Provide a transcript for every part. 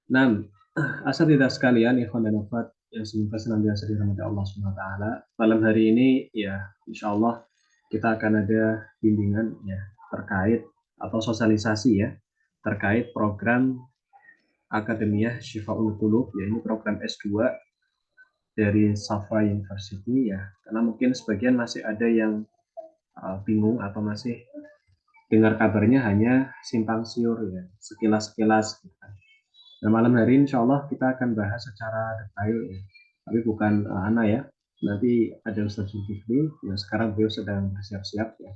Nah, asatidzah sekalian, ikhwan dan akhwat yang semoga senantiasa dirahmati Allah Subhanahu wa taala. Malam hari ini ya insya Allah kita akan ada bimbingan ya terkait atau sosialisasi ya terkait program Akademiyah Syifaul Qulub, ya ini program S2 dari Safa University ya. Karena mungkin sebagian masih ada yang bingung atau masih dengar kabarnya hanya simpang siur ya, sekilas-sekilas gitu. Nah, malam hari ini insya Allah kita akan bahas secara detail ya. Tapi bukan Ana ya. Nanti ada Ustaz Zulkifli yang sekarang beliau sedang bersiap-siap ya.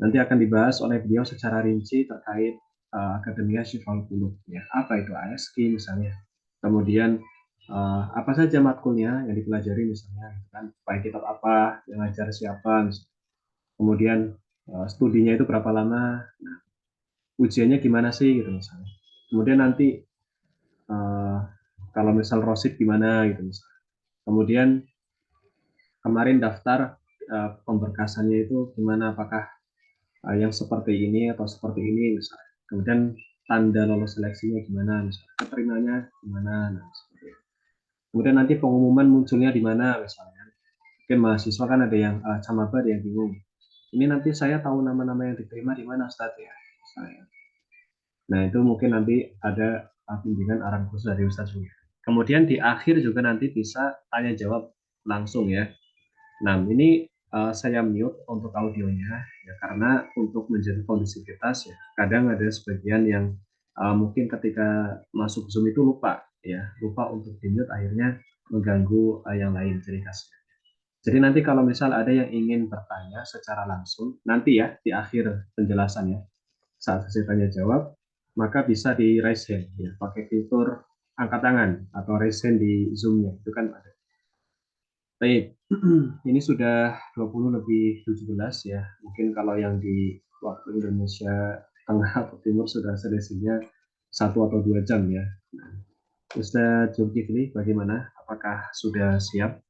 Nanti akan dibahas oleh beliau secara rinci terkait Akademia Syifaul Qulub ya. Apa itu ASQ misalnya. Kemudian apa saja matkulnya yang dipelajari misalnya gitu kan. Baik kitab apa, yang ngajar siapa misalnya. Kemudian studinya itu berapa lama. Nah, ujiannya gimana sih gitu misalnya. Kemudian nanti kalau misal rosid gimana gitu misalnya. Kemudian kemarin daftar pemberkasannya itu gimana, apakah yang seperti ini atau seperti ini misalnya. Kemudian tanda lolos seleksinya gimana misalnya, keterimanya gimana. Nah, seperti itu. Kemudian nanti pengumuman munculnya di mana misalnya. Mungkin mahasiswa kan ada yang camaba, ada yang bingung. Ini nanti saya tahu nama-nama yang diterima di mana Ustaz ya misalnya. Nah, itu mungkin nanti ada bimbingan arahan khusus dari Ustaz juga. Kemudian di akhir juga nanti bisa tanya jawab langsung ya. Nah, ini saya mute untuk audionya ya karena untuk menjaga kondusivitas ya. Kadang ada sebagian yang mungkin ketika masuk Zoom itu lupa ya, lupa untuk di mute akhirnya mengganggu yang lain ciri khasnya. Jadi nanti kalau misal ada yang ingin bertanya secara langsung, nanti ya di akhir penjelasannya saat sesi tanya jawab, maka bisa di raise hand ya, pakai fitur angkat tangan atau raise hand di Zoom-nya itu kan ada. Baik, ini sudah 20 lebih 17 ya. Mungkin kalau yang di waktu Indonesia Tengah atau Timur sudah selisihnya 1 atau 2 jam ya. Nah, Ustaz Zulkifli bagaimana? Apakah sudah siap?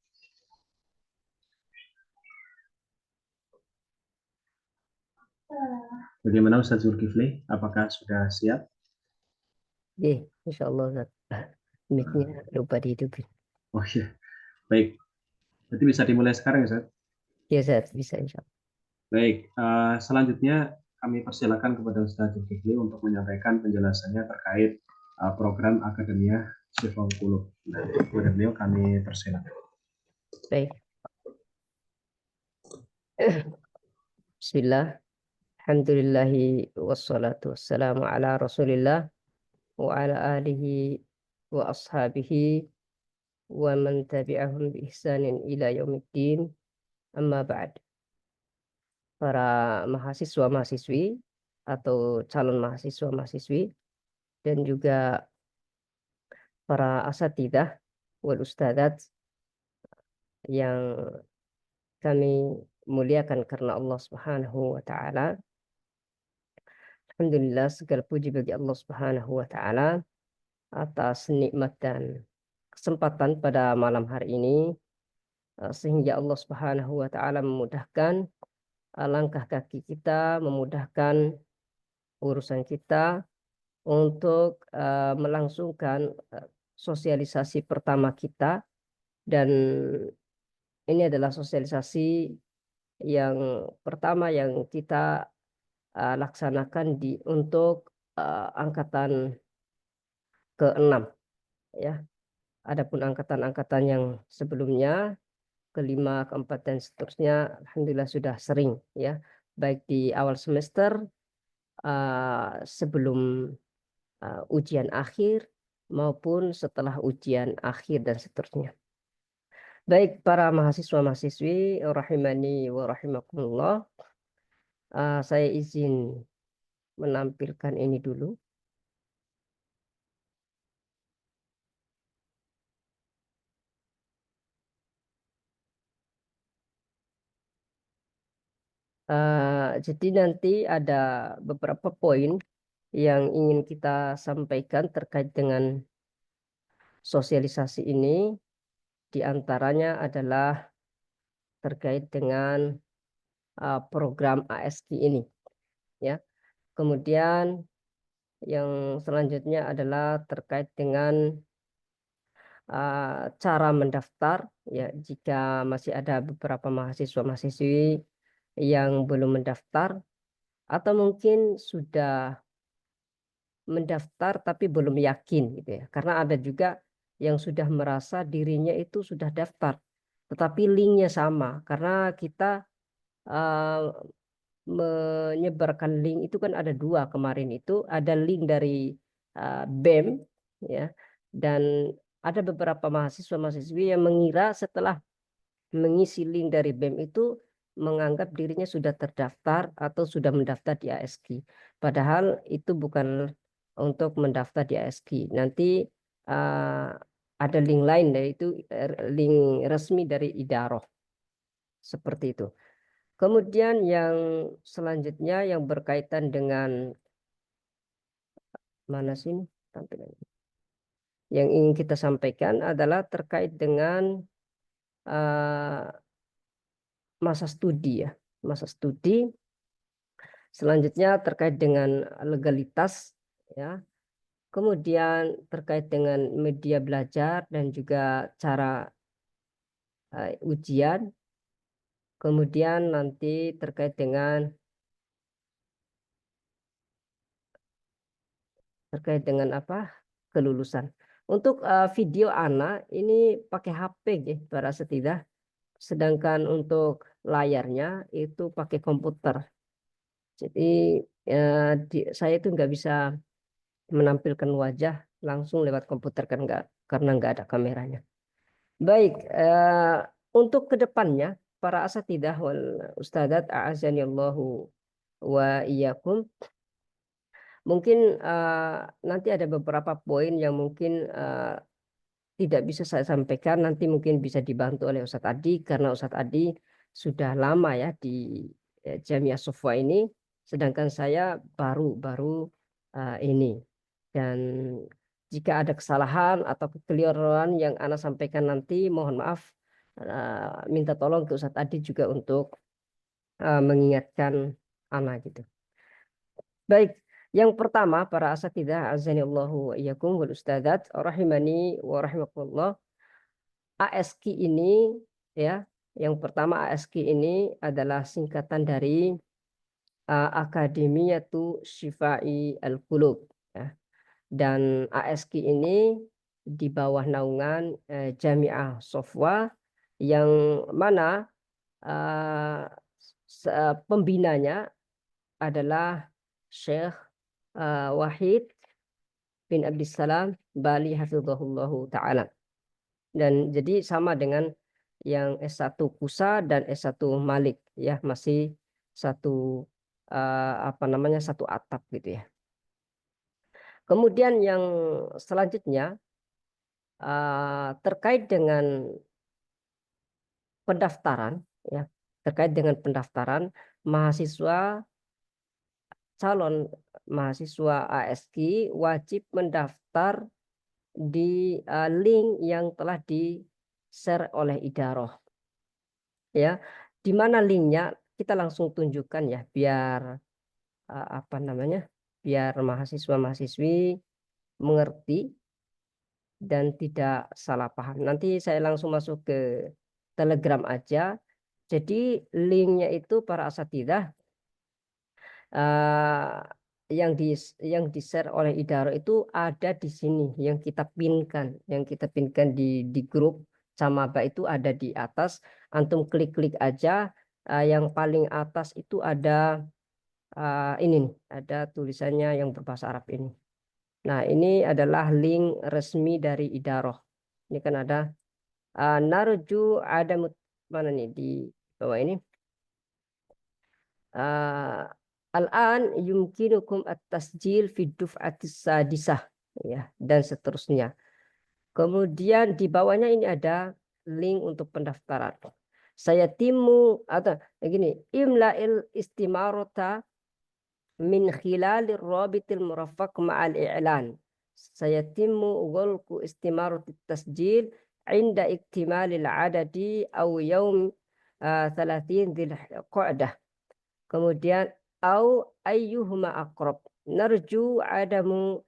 Bagaimana Ustaz Zulkifli? Apakah sudah siap? Insya Allah Ustaz. Mic-nya lupa dihidupin. Oh iya, baik. Berarti bisa dimulai sekarang ya Ustaz? Ya Ustaz, bisa insya Allah. Baik, selanjutnya kami persilakan kepada Ustaz Zulkifli untuk menyampaikan penjelasannya terkait program Akademia Syifaul Qulub. Nah, kepada beliau kami persilakan. Baik. Bismillah. Alhamdulillahi wassalatu wassalamu ala Rasulillah wa ala alihi wa ashabihi wa man tabi'ahum bi ihsanin ila yaumiddin. Amma ba'd. Para mahasiswa-mahasiswi atau calon mahasiswa-mahasiswi dan juga para asatidzah wal ustadzat yang kami muliakan karena Allah Subhanahu wa taala. Alhamdulillah, segala puji bagi Allah Subhanahu wa taala atas nikmat dan kesempatan pada malam hari ini, sehingga Allah Subhanahu wa taala memudahkan langkah kaki kita, memudahkan urusan kita untuk melangsungkan sosialisasi pertama kita, dan ini adalah sosialisasi yang pertama yang kita laksanakan untuk angkatan ke-6 ya. Adapun angkatan-angkatan yang sebelumnya ke-5, ke-4 dan seterusnya alhamdulillah sudah sering ya, baik di awal semester sebelum ujian akhir maupun setelah ujian akhir dan seterusnya. Baik para mahasiswa-mahasiswi rahimani wa rahimakumullah, saya izin menampilkan ini dulu. Jadi nanti ada beberapa poin yang ingin kita sampaikan terkait dengan sosialisasi ini. Di antaranya adalah terkait dengan program ASQ ini, ya. Kemudian yang selanjutnya adalah terkait dengan cara mendaftar, ya, jika masih ada beberapa mahasiswa-mahasiswi yang belum mendaftar atau mungkin sudah mendaftar tapi belum yakin gitu ya. Karena ada juga yang sudah merasa dirinya itu sudah daftar, tetapi linknya sama. Karena kita eh, menyebarkan link itu kan ada dua kemarin itu, ada link dari BEM ya, dan ada beberapa mahasiswa-mahasiswi yang mengira setelah mengisi link dari BEM itu menganggap dirinya sudah terdaftar atau sudah mendaftar di ASQ. Padahal itu bukan untuk mendaftar di ASQ. Nanti ada link lain, yaitu link resmi dari Idaroh. Seperti itu. Kemudian yang selanjutnya yang berkaitan dengan mana sih ini tampilannya? Yang ingin kita sampaikan adalah terkait dengan masa studi ya. Masa studi. Selanjutnya terkait dengan legalitas ya. Kemudian terkait dengan media belajar dan juga cara ujian. Kemudian nanti terkait dengan apa? Kelulusan. Untuk video Ana ini pakai HP ya, para setidak. Sedangkan untuk layarnya itu pakai komputer. Jadi saya itu nggak bisa menampilkan wajah langsung lewat komputer kan nggak, karena nggak ada kameranya. Baik, untuk kedepannya para asatidah wal ustadzat a'azanillahu wa iyyakum, mungkin nanti ada beberapa poin yang mungkin tidak bisa saya sampaikan, nanti mungkin bisa dibantu oleh Ustadz Adi karena Ustadz Adi sudah lama ya di Jamiah Sofwa ini, sedangkan saya baru ini. Dan jika ada kesalahan atau kekeliruan yang Ana sampaikan nanti, mohon maaf, minta tolong ke Ustadz Adi juga untuk mengingatkan Ana gitu. Baik, yang pertama para asatidzah azanillahu wa iyyakum wal ustadzat rahimani wa rahimakumullah. ASQ ini ya, yang pertama ASQ ini adalah singkatan dari Akademiyatu Syifai Al-Qulub ya. Dan ASQ ini di bawah naungan Jamiah Sofwa, yang mana pembinanya adalah Syekh Wahid bin Abdissalam Bali hafizahullahu ta'ala. Dan jadi sama dengan yang S1 Kusa dan S1 Malik ya, masih satu satu atap gitu ya. Kemudian yang selanjutnya terkait dengan pendaftaran ya, terkait dengan pendaftaran mahasiswa, calon mahasiswa ASQ wajib mendaftar di link yang telah di-share oleh Idaroh. Ya, di mana linknya kita langsung tunjukkan ya, biar biar mahasiswa-mahasiswi mengerti dan tidak salah paham. Nanti saya langsung masuk ke Telegram aja. Jadi linknya itu para asatidzah yang di-share oleh Idaro itu ada di sini, yang kita pinkan di grup Samaba itu ada di atas. Antum klik-klik aja, yang paling atas itu ada ini nih, ada tulisannya yang berbahasa Arab ini. Nah, ini adalah link resmi dari Idaroh. Ini kan ada narju ada mana nih di bawah ini. Al-an yumkinukum at-tasjil fi duf'atis sadisah ya, dan seterusnya. Kemudian di bawahnya ini ada link untuk pendaftaran. Saya timu atau begini, imla'il istimarota min khilalir rabitil murafaq ma'al i'lan. Saya timu ghalqu istimarat tasjil inda iktimalil adadi aw yaum 30 Dzulqa'dah. Kemudian au ayyuhuma aqrab. Narju adamu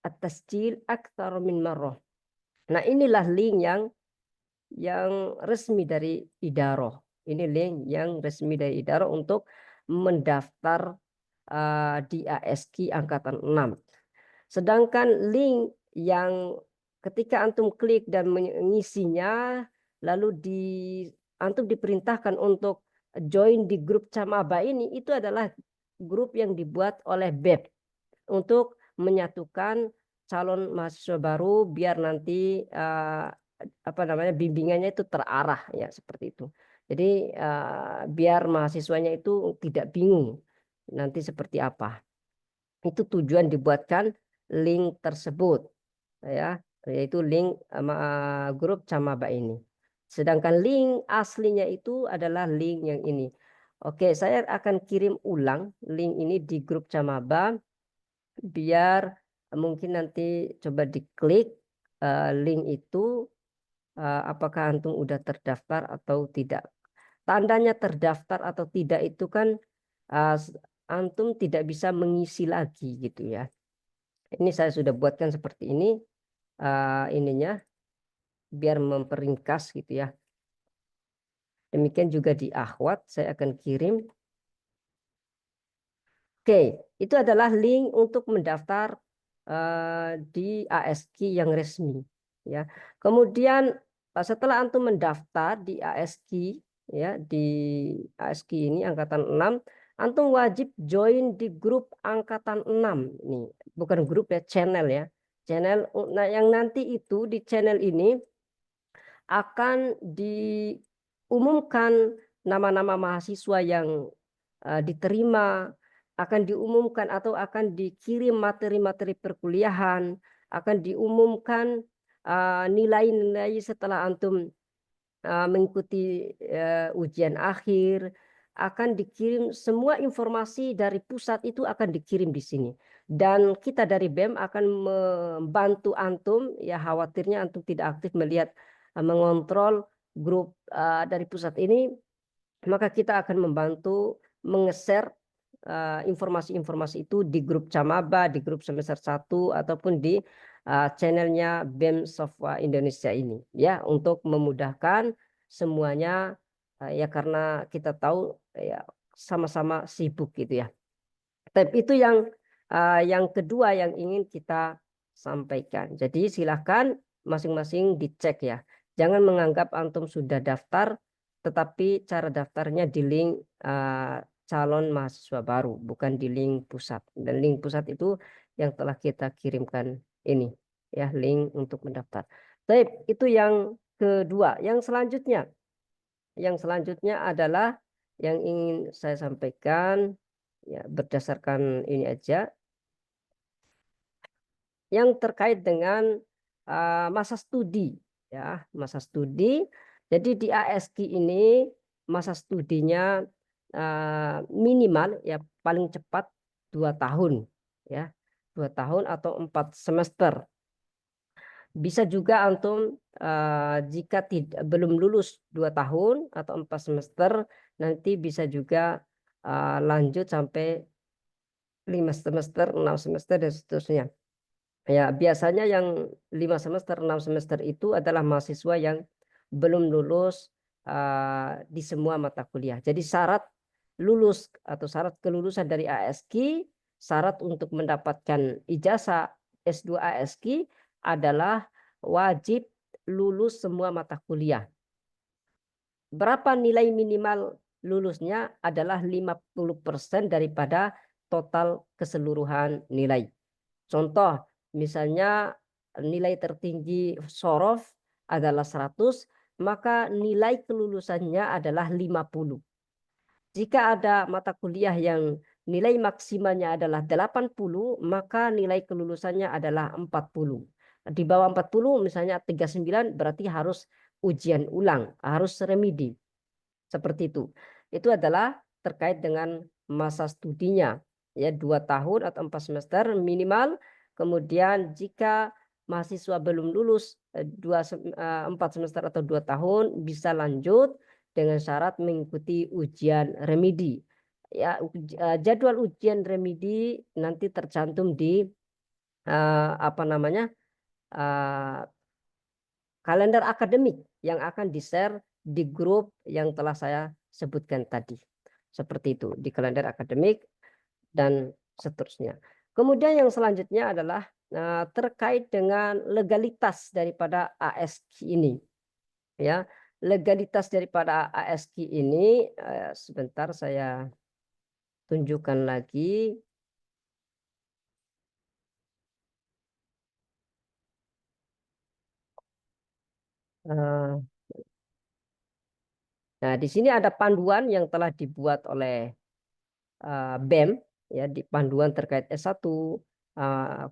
at-tasjil aktsar min marrah. Nah, inilah link yang resmi dari Idaroh. Ini link yang resmi dari Idaroh untuk mendaftar di ASQ Angkatan 6. Sedangkan link yang ketika antum klik dan mengisinya, lalu antum diperintahkan untuk join di grup Camaba ini, itu adalah grup yang dibuat oleh BEM untuk menyatukan calon mahasiswa baru biar nanti bimbingannya itu terarah ya seperti itu. Jadi biar mahasiswanya itu tidak bingung nanti seperti apa. Itu tujuan dibuatkan link tersebut ya, yaitu link grup Camaba ini. Sedangkan link aslinya itu adalah link yang ini. Oke, saya akan kirim ulang link ini di grup Camaba biar mungkin nanti coba diklik link itu, apakah antum udah terdaftar atau tidak. Tandanya terdaftar atau tidak itu kan antum tidak bisa mengisi lagi gitu ya. Ini saya sudah buatkan seperti ini ininya biar memperingkas gitu ya. Demikian juga di akhwat saya akan kirim. Oke, itu adalah link untuk mendaftar di ASQ yang resmi ya. Kemudian setelah antum mendaftar di ASQ ya, di ASQ ini angkatan 6, antum wajib join di grup angkatan 6 ini, bukan grup ya, channel ya. Channel, nah yang nanti itu di channel ini akan diumumkan nama-nama mahasiswa yang diterima, akan diumumkan atau akan dikirim materi-materi perkuliahan, akan diumumkan nilai-nilai setelah antum mengikuti ujian akhir, akan dikirim semua informasi dari pusat itu akan dikirim di sini. Dan kita dari BEM akan membantu antum, ya khawatirnya antum tidak aktif melihat mengontrol grup dari pusat ini, maka kita akan membantu mengeser informasi-informasi itu di grup Camaba, di grup semester 1 ataupun di channelnya BEM Software Indonesia ini ya, untuk memudahkan semuanya ya, karena kita tahu ya sama-sama sibuk gitu ya. Tapi itu yang kedua yang ingin kita sampaikan. Jadi silakan masing-masing dicek ya. Jangan menganggap antum sudah daftar tetapi cara daftarnya di link calon mahasiswa baru, bukan di link pusat. Dan link pusat itu yang telah kita kirimkan ini ya, link untuk mendaftar. Baik, itu yang kedua. Yang selanjutnya adalah yang ingin saya sampaikan ya, berdasarkan ini aja yang terkait dengan masa studi ya, masa studi. Jadi di ASQ ini masa studinya minimal ya paling cepat 2 tahun ya, 2 tahun atau 4 semester. Bisa juga antum jika belum lulus 2 tahun atau 4 semester, nanti bisa juga lanjut sampai 5 semester, 6 semester dan seterusnya. Ya, biasanya yang 5 semester, 6 semester itu adalah mahasiswa yang belum lulus di semua mata kuliah. Jadi syarat lulus atau syarat kelulusan dari ASQ, syarat untuk mendapatkan ijazah S2 ASQ adalah wajib lulus semua mata kuliah. Berapa nilai minimal lulusnya adalah 50% daripada total keseluruhan nilai. Contoh, misalnya nilai tertinggi Shorof adalah 100, maka nilai kelulusannya adalah 50. Jika ada mata kuliah yang nilai maksimalnya adalah 80, maka nilai kelulusannya adalah 40. Di bawah 40 misalnya 39 berarti harus ujian ulang, harus remedi. Seperti itu. Itu adalah terkait dengan masa studinya ya, 2 tahun atau 4 semester minimal. Kemudian jika mahasiswa belum lulus 4 semester atau 2 tahun bisa lanjut dengan syarat mengikuti ujian remedi. ya jadwal ujian remedi nanti tercantum di apa namanya kalender akademik yang akan di-share di grup yang telah saya sebutkan tadi. Seperti itu di kalender akademik dan seterusnya. Kemudian yang selanjutnya adalah terkait dengan legalitas daripada ASQ ini. Ya, legalitas daripada ASQ ini sebentar saya tunjukkan lagi. Nah, di sini ada panduan yang telah dibuat oleh BEM, ya, di panduan terkait S1,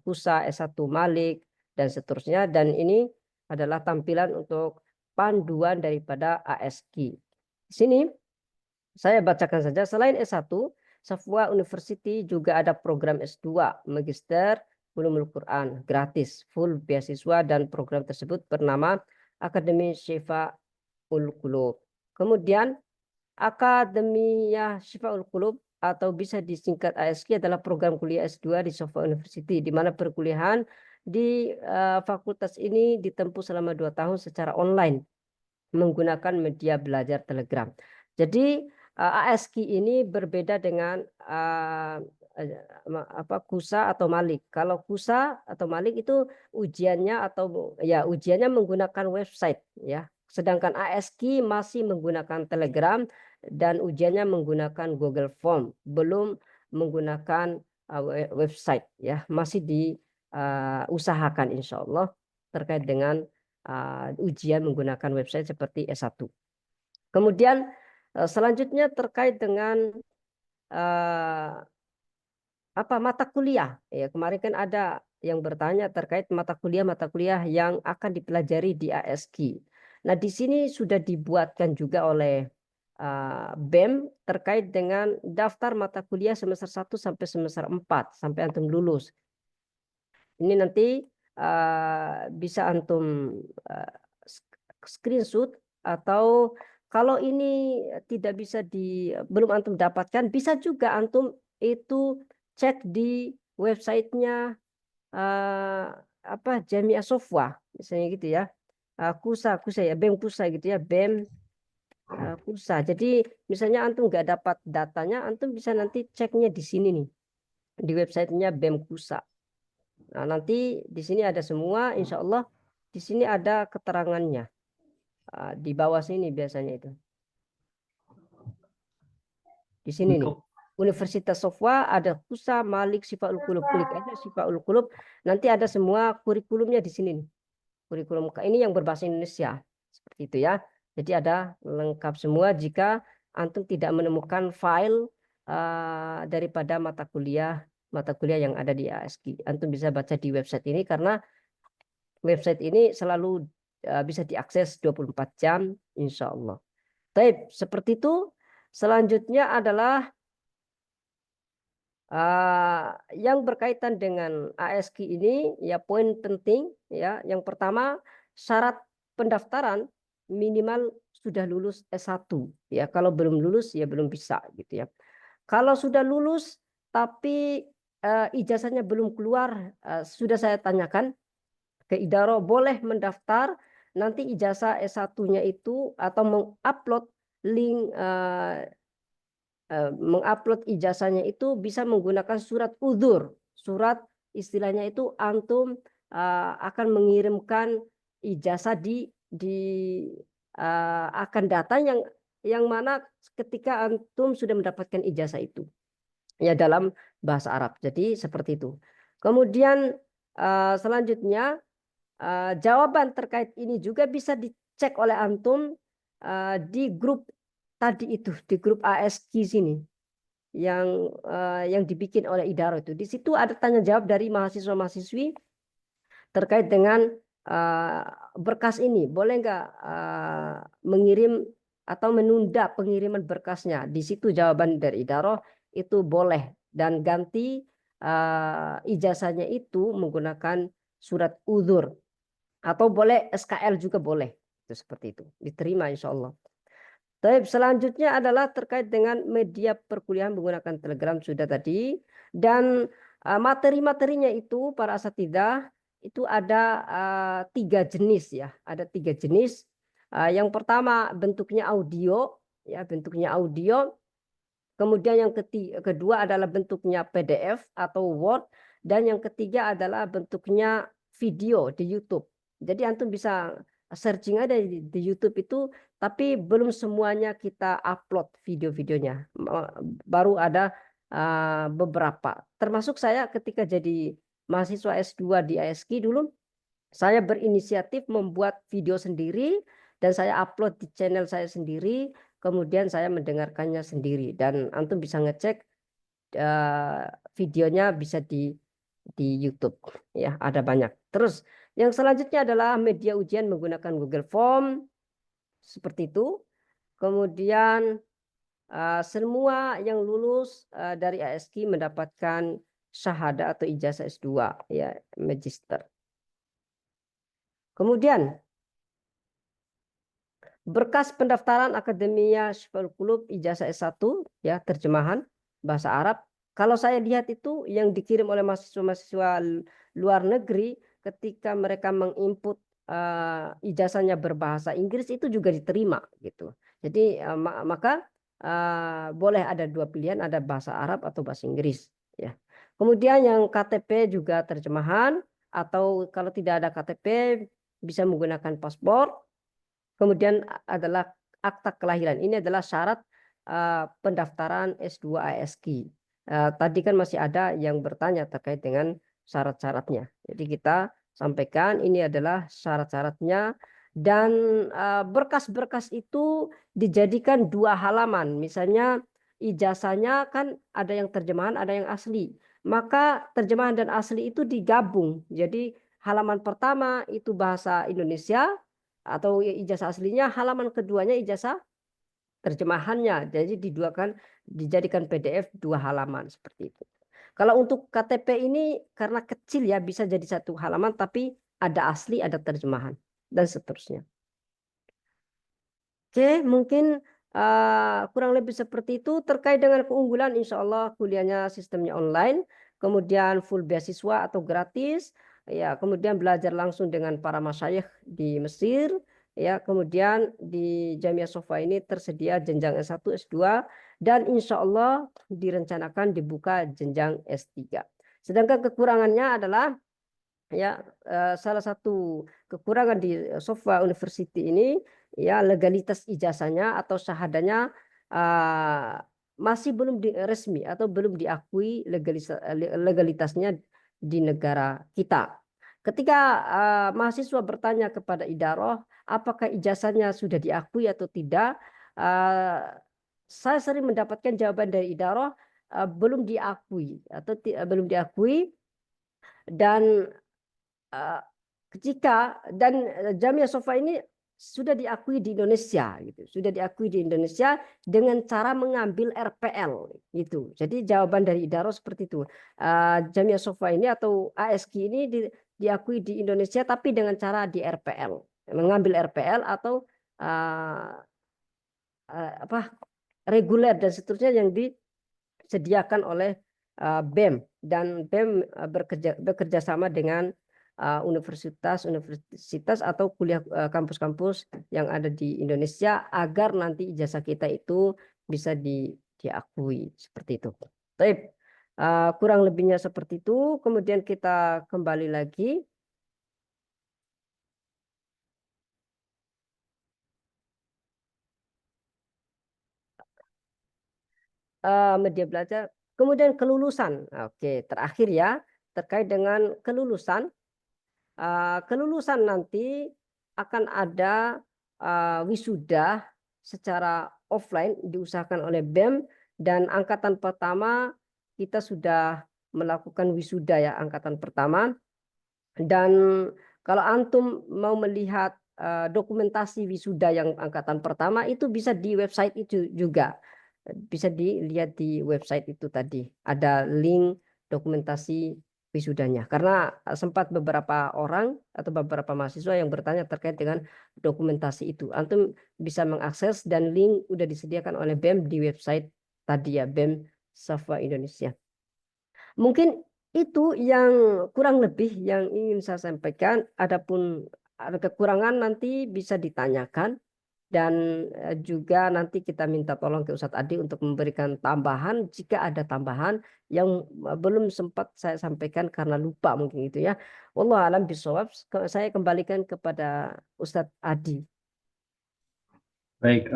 KUSA, S1 Malik, dan seterusnya. Dan ini adalah tampilan untuk panduan daripada ASQ. Di sini saya bacakan saja. Selain S1, Safwa University juga ada program S2, Magister Ulumul Quran, gratis, full beasiswa, dan program tersebut bernama Akademi Syifa Ul Qulub. Kemudian Akademiyah Syifaul Qulub atau bisa disingkat ASQ adalah program kuliah S2 di Sofwa University, di mana perkuliahan di fakultas ini ditempuh selama 2 tahun secara online menggunakan media belajar Telegram. Jadi ASQ ini berbeda dengan KUSA atau Malik. Kalau KUSA atau Malik itu ujiannya atau ya ujiannya menggunakan website, ya. Sedangkan ASQ masih menggunakan Telegram dan ujiannya menggunakan Google Form, belum menggunakan website, ya. Masih diusahakan insya Allah terkait dengan ujian menggunakan website seperti S1. Kemudian selanjutnya terkait dengan mata kuliah. Ya, kemarin kan ada yang bertanya terkait mata kuliah yang akan dipelajari di ASQ. Nah, di sini sudah dibuatkan juga oleh BEM terkait dengan daftar mata kuliah semester 1 sampai semester 4 sampai antum lulus. Ini nanti bisa antum screenshot, atau kalau ini tidak bisa belum antum dapatkan, bisa juga antum itu cek di websitenya Jamiah Sofwa misalnya gitu ya, KUSA ya, BEM KUSA gitu ya, BEM KUSA. Jadi misalnya antum nggak dapat datanya, antum bisa nanti ceknya di sini nih, di websitenya BEM KUSA. Nah, nanti di sini ada semua, insya Allah di sini ada keterangannya. Di bawah sini biasanya itu. Di sini nih. Universitas Sofwa ada KUSA, Malik, Syifaul Qulub. Klik aja Syifaul Qulub. Nanti ada semua kurikulumnya di sini nih. Kurikulum ini yang berbahasa Indonesia. Seperti itu ya. Jadi ada lengkap semua jika antum tidak menemukan file daripada mata kuliah yang ada di ASQ. Antum bisa baca di website ini karena website ini selalu bisa diakses 24 jam insya Allah. Baik, seperti itu. Selanjutnya adalah yang berkaitan dengan ASQ ini, ya, poin penting, ya. Yang pertama, syarat pendaftaran minimal sudah lulus S1, ya. Kalau belum lulus ya belum bisa gitu ya. Kalau sudah lulus tapi ijazahnya belum keluar, sudah saya tanyakan ke Idaro, boleh mendaftar, nanti ijazah S1-nya itu atau mengupload link mengupload ijazahnya itu bisa menggunakan surat udzur. Surat istilahnya itu antum akan mengirimkan ijazah akan data yang mana ketika antum sudah mendapatkan ijazah itu, ya, dalam bahasa Arab. Jadi seperti itu. Kemudian selanjutnya jawaban terkait ini juga bisa dicek oleh antum di grup tadi itu, di grup ASQ sini yang dibikin oleh Idaro itu. Di situ ada tanya jawab dari mahasiswa-mahasiswi terkait dengan berkas ini. Boleh nggak mengirim atau menunda pengiriman berkasnya? Di situ jawaban dari Idaro itu boleh, dan ganti ijazahnya itu menggunakan surat udzur, atau boleh SKL juga boleh. Itu seperti itu. Diterima insya Allah. Selanjutnya adalah terkait dengan media perkuliahan menggunakan Telegram sudah tadi, dan materi-materinya itu para asatidzah itu ada 3 jenis ya, ada 3 jenis. Yang pertama bentuknya audio, ya bentuknya audio. Kemudian yang kedua adalah bentuknya PDF atau Word, dan yang ketiga adalah bentuknya video di YouTube. Jadi antum bisa searching aja di YouTube itu, tapi belum semuanya kita upload video-videonya. Baru ada beberapa. Termasuk saya ketika jadi mahasiswa S2 di ISK dulu, saya berinisiatif membuat video sendiri dan saya upload di channel saya sendiri. Kemudian saya mendengarkannya sendiri, dan antum bisa ngecek videonya bisa di YouTube ya, ada banyak. Terus yang selanjutnya adalah media ujian menggunakan Google Form seperti itu. Kemudian semua yang lulus dari ASK mendapatkan syahada atau ijazah S2 ya, magister. Kemudian berkas pendaftaran Akademia Syiful Qulub ijazah S1 ya, terjemahan bahasa Arab. Kalau saya lihat itu yang dikirim oleh mahasiswa-mahasiswa luar negeri ketika mereka menginput ijazahnya berbahasa Inggris itu juga diterima gitu. Jadi maka boleh ada 2 pilihan, ada bahasa Arab atau bahasa Inggris ya. Kemudian yang KTP juga terjemahan, atau kalau tidak ada KTP bisa menggunakan paspor. Kemudian adalah akta kelahiran. Ini adalah syarat pendaftaran S2 ASK. Tadi kan masih ada yang bertanya terkait dengan syarat-syaratnya. Jadi kita sampaikan ini adalah syarat-syaratnya, dan berkas-berkas itu dijadikan 2 halaman. Misalnya ijazahnya kan ada yang terjemahan, ada yang asli. Maka terjemahan dan asli itu digabung. Jadi halaman pertama itu bahasa Indonesia atau ijazah aslinya, halaman keduanya ijazah terjemahannya. Jadi dijadikan PDF 2 halaman seperti itu. Kalau untuk KTP ini karena kecil ya, bisa jadi 1 halaman tapi ada asli, ada terjemahan dan seterusnya. Oke, mungkin kurang lebih seperti itu. Terkait dengan keunggulan, insya Allah kuliahnya sistemnya online, kemudian full beasiswa atau gratis, ya, kemudian belajar langsung dengan para masyayikh di Mesir, ya, kemudian di Jamiah Sofa ini tersedia jenjang S1, S2, dan insya Allah direncanakan dibuka jenjang S3. Sedangkan kekurangannya adalah ya, salah satu kekurangan di Sofa University ini ya, legalitas ijazahnya atau syahadanya masih belum resmi atau belum diakui legalitasnya di negara kita. Ketika mahasiswa bertanya kepada idaroh apakah ijazahnya sudah diakui atau tidak, saya sering mendapatkan jawaban dari idaroh belum diakui atau belum diakui. Dan Jamiah Sofa ini sudah diakui di Indonesia gitu, sudah diakui di Indonesia dengan cara mengambil RPL gitu. Jadi jawaban dari idaroh seperti itu. Jamiah Sofa ini atau ASK ini diakui di Indonesia tapi dengan cara di RPL, mengambil RPL atau reguler dan seterusnya yang disediakan oleh BEM, dan BEM bekerja sama dengan universitas atau kuliah kampus-kampus yang ada di Indonesia agar nanti ijazah kita itu bisa diakui seperti itu. Baik, kurang lebihnya seperti itu. Kemudian kita kembali lagi. Media belajar. Kemudian kelulusan. Oke, terakhir ya, terkait dengan kelulusan. Kelulusan nanti akan ada wisuda secara offline diusahakan oleh BEM, dan angkatan pertama kita sudah melakukan wisuda ya, angkatan pertama. Dan kalau antum mau melihat dokumentasi wisuda yang angkatan pertama itu bisa di website itu juga. Bisa dilihat di website itu tadi. Ada link dokumentasi wisudanya. Karena sempat beberapa orang atau beberapa mahasiswa yang bertanya terkait dengan dokumentasi itu. Antum bisa mengakses dan link udah disediakan oleh BEM di website tadi ya, BEM Safa Indonesia. Mungkin itu yang kurang lebih yang ingin saya sampaikan. Adapun ada kekurangan nanti bisa ditanyakan dan juga nanti kita minta tolong ke Ustadz Adi untuk memberikan tambahan jika ada tambahan yang belum sempat saya sampaikan karena lupa mungkin itu ya. Wallahu alam bisawab. Saya kembalikan kepada Ustadz Adi. Baik,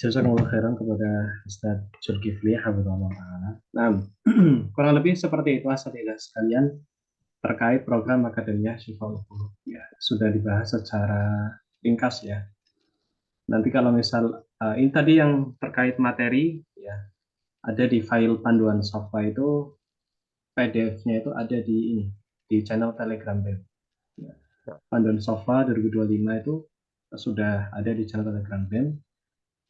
jazakumullah khairan kepada Ustadz Zulkifli hafizahullah taala. Nah, kurang lebih seperti itu asatidzah sekalian terkait program Akademia Syifa'ul Qulub. Ya, sudah dibahas secara ringkas ya. Nanti kalau misal ini tadi yang terkait materi ya, ada di file panduan software itu PDF-nya itu ada di ini di channel Telegram BEM. Ya. Panduan software 2025 itu sudah ada di channel Telegram BEM.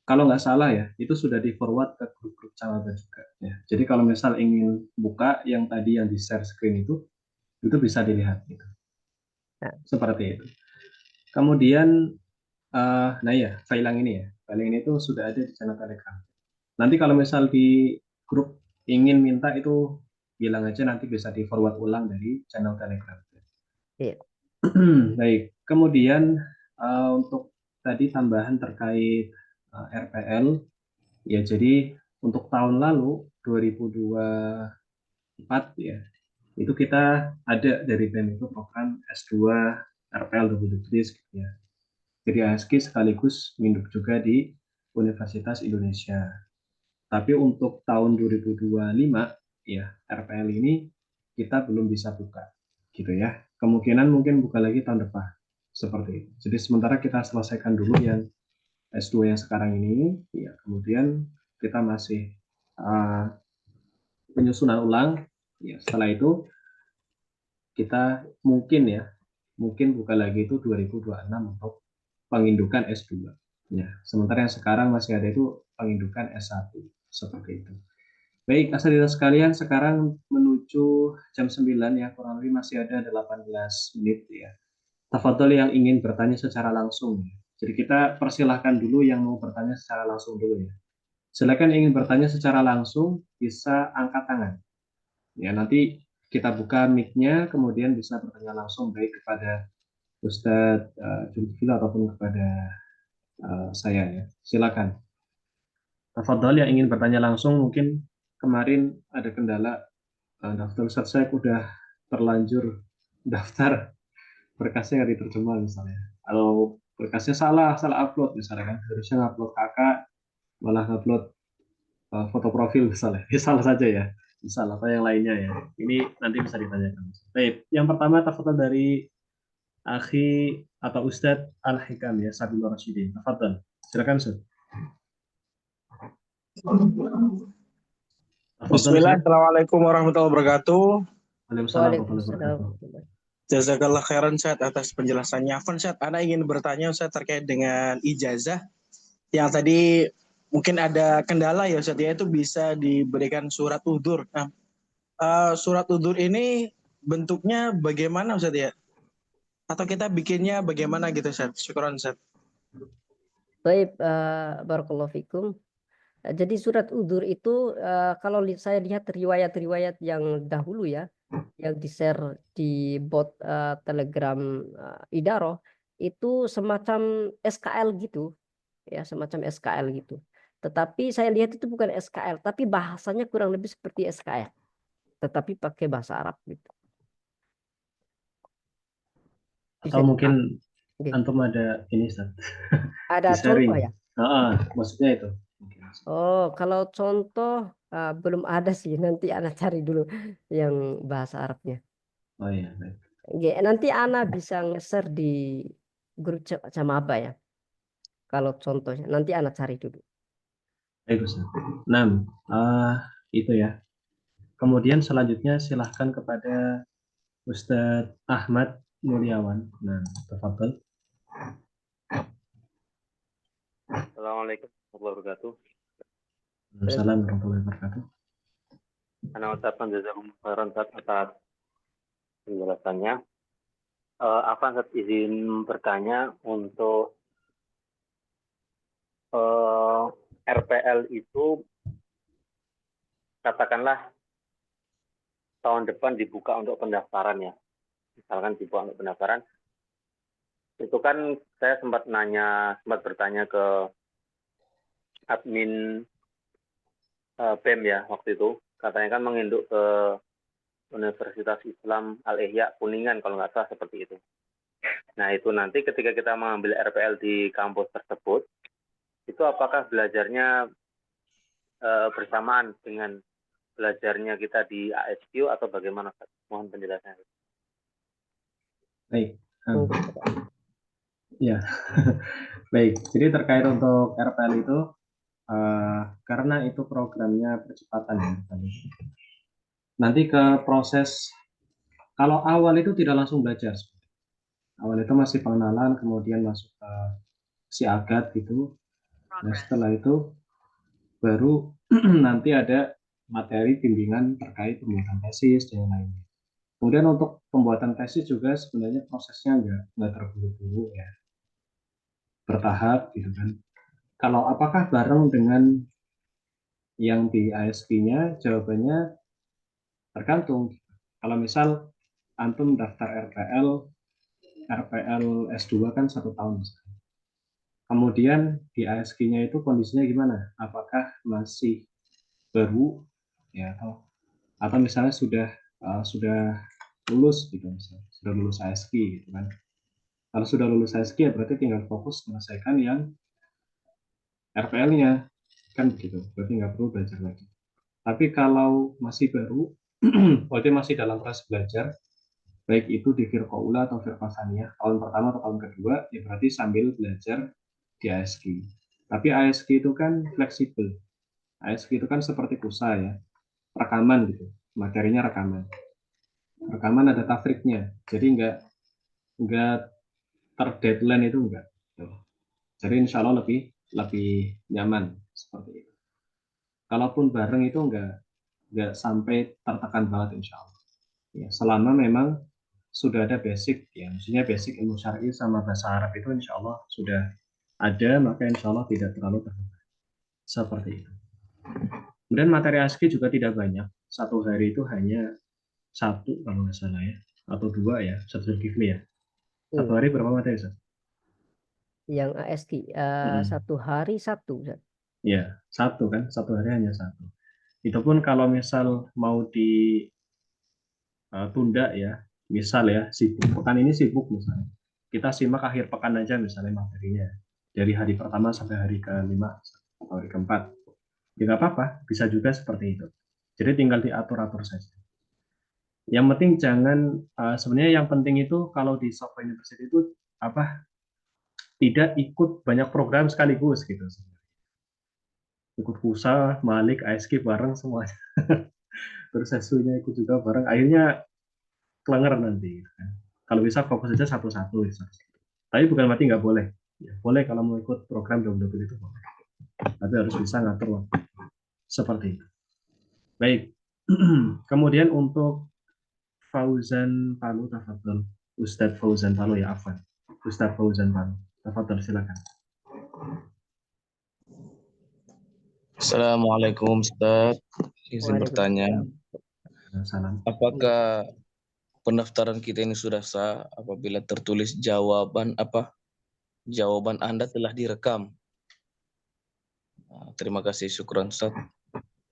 Kalau nggak salah ya, itu sudah di forward ke grup-grup Camaba juga. Ya. Jadi kalau misal ingin buka yang tadi yang di share screen itu bisa dilihat. Gitu. Nah, Seperti itu. Kemudian, nah ya, file yang ini ya, file ini itu sudah ada di channel Telegram. Nanti kalau misal di grup ingin minta itu bilang aja nanti bisa di forward ulang dari channel Telegram. iya. Baik. Kemudian untuk tadi tambahan terkait RPL. Ya, jadi untuk tahun lalu 2024 ya, itu kita ada dari BEM itu program S2 RPL double degree gitu ya. Jadi ASK sekaligus nginduk juga di Universitas Indonesia. Tapi untuk tahun 2025 ya, RPL ini kita belum bisa buka gitu ya. Kemungkinan mungkin buka lagi tahun depan. Seperti itu. Jadi sementara kita selesaikan dulu yang S2 yang sekarang ini, ya kemudian kita masih uh, penyusunan ulang. Ya, setelah itu kita mungkin buka lagi itu 2026 untuk pengindukan S2. Ya, sementara yang sekarang masih ada itu pengindukan S1 seperti itu. Baik, asal sekalian sekarang menuju jam 9 ya, kurang lebih masih ada 18 menit ya. Tafadhol yang ingin bertanya secara langsung. Jadi kita persilahkan dulu yang mau bertanya secara langsung dulu ya. Silakan ingin bertanya secara langsung bisa angkat tangan. Ya, nanti kita buka mic-nya, kemudian bisa bertanya langsung baik kepada Ustadz Julfil ataupun kepada saya ya. Silakan. Tafadhol yang ingin bertanya langsung, mungkin kemarin ada kendala daftar Ustadz saya udah terlanjur daftar berkasnya nggak diterjemah misalnya. Kalau berkasnya salah upload misalnya kan, harusnya ngupload kakak malah ngupload foto profil misalnya. Salah saja ya. Misal atau yang lainnya ya. Ini nanti bisa ditanyakan. Baik, yang pertama tafadhol dari Akhi atau Ustadz Al-Hikam ya, Sabilur Rasyidin. Tafadhol. Silakan Ustaz. Tafadhol Bismillah, Ustaz. Assalamualaikum warahmatullahi wabarakatuh. Waalaikumsalam warahmatullahi Waalaikumsalam. wabarakatuh. Jazakallah khairan Ustaz atas penjelasannya. Afwan Ustaz, Ana ingin bertanya Ustaz terkait dengan ijazah yang tadi mungkin ada kendala ya Ustaz, yaitu bisa diberikan surat udzur. Nah, surat udzur ini bentuknya bagaimana Ustaz ya? Atau kita bikinnya bagaimana gitu Ustaz? Syukran Ustaz. Baik, barakallahu fikum. Jadi surat udzur itu kalau saya lihat riwayat-riwayat yang dahulu ya, yang di-share di bot Telegram Idaroh itu semacam SKL gitu, ya semacam SKL gitu. Tetapi saya lihat itu bukan SKL, tapi bahasanya kurang lebih seperti SKL, tetapi pakai bahasa Arab gitu. Atau Bisa mungkin dipahami. Oke. antum ada ini Ustaz, Ada di contoh sharing. ya? Maksudnya itu. Oh, kalau contoh belum ada sih. Nanti Ana cari dulu yang bahasa Arabnya. Oh iya, baik. Oke, nanti Ana bisa nge-share di grup Camaba ya. Kalau contohnya, nanti Ana cari dulu. Baik Ustaz. Nah, itu ya. Kemudian selanjutnya silahkan kepada Ustadz Ahmad Mulyawan. Nah, tafadhol. Assalamualaikum warahmatullahi wabarakatuh. Assalamualaikum warahmatullahi wabarakatuh. Ana ucapkan jazakumullah khairan atas penjelasannya. Afan Ustaz izin bertanya untuk RPL itu katakanlah tahun depan dibuka untuk pendaftaran ya. Misalkan dibuka untuk pendaftaran. Itu kan saya sempat bertanya ke admin BEM ya waktu itu. Katanya kan menginduk ke Universitas Islam Al-Ihya Kuningan kalau nggak salah seperti itu. Nah itu nanti ketika kita mengambil RPL di kampus tersebut, itu apakah belajarnya bersamaan dengan belajarnya kita di ASQ atau bagaimana? Mohon penjelasannya. Baik. Ya, baik. Jadi terkait untuk RPL itu, karena itu programnya percepatan ya. Nanti ke proses, kalau awal itu tidak langsung belajar. Awal itu masih pengenalan, kemudian masuk ke si agat gitu. Nah setelah itu baru nanti ada materi bimbingan terkait pembuatan tesis dan lain-lain. Kemudian untuk pembuatan tesis juga sebenarnya prosesnya nggak terburu-buru ya, bertahap gitu kan. Kalau apakah bareng dengan yang di ASP-nya, jawabannya tergantung. Kalau misal antum daftar RPL S2 kan 1 tahun. Kemudian di ASP-nya itu kondisinya gimana? Apakah masih baru ya atau misalnya sudah lulus gitu misalnya, sudah lulus ASP gitu kan. Kalau sudah lulus ASP ya berarti tinggal fokus menyelesaikan yang RPL-nya kan begitu. Berarti nggak perlu belajar lagi. Tapi kalau masih baru, berarti masih dalam proses belajar, baik itu di Firqaula atau Firqasaniyah, tahun pertama atau tahun kedua, ya berarti sambil belajar di ASQ. Tapi ASQ itu kan fleksibel. ASQ itu kan seperti PUSA ya, rekaman gitu, materinya rekaman. Rekaman ada tafriknya, jadi nggak terdeadline itu enggak. Jadi insya Allah lebih nyaman seperti itu. Kalaupun bareng itu nggak sampai tertekan banget insya Allah. Ya, selama memang sudah ada basic ya, maksudnya basic ilmu syar'i sama bahasa Arab itu insya Allah sudah ada, maka insya Allah tidak terlalu tertekan. Seperti itu. Kemudian materi ASKI juga tidak banyak. Satu hari itu hanya 1 kalau nggak salah ya, atau 2 ya, satu Zulkifli ya. Satu hari berapa materi, Ustaz? Yang ASQ 1 hari 1. Ya, 1 kan, 1 hari hanya 1. Itu pun kalau misal mau ditunda ya, misal ya sibuk, pekan ini sibuk misalnya, kita simak akhir pekan aja misalnya materinya, dari hari pertama sampai hari ke-5 atau hari ke-4, ya nggak apa-apa, bisa juga seperti itu. Jadi tinggal diatur-atur saja. Yang penting jangan, sebenarnya yang penting itu kalau di software university itu tidak ikut banyak program sekaligus gitu. Ikut PUSA, Malik, ASK bareng semuanya. Terus sesuanya ikut juga bareng. Akhirnya kelenger nanti. Gitu kan. Kalau bisa fokus aja satu-satu. Tapi bukan berarti nggak boleh. Ya, boleh kalau mau ikut program double itu boleh. Tapi harus bisa ngatur waktu. Seperti itu. Baik. Kemudian untuk Fauzan Palu, tafadhol. Ustadz Fauzan Palu ya, Afwan. Ustadz Fauzan Palu. Tafadhol silakan. Assalamualaikum Ustaz. Izin bertanya, Salam. apakah pendaftaran kita ini sudah sah apabila tertulis jawaban Anda telah direkam? Terima kasih, syukran Ustaz.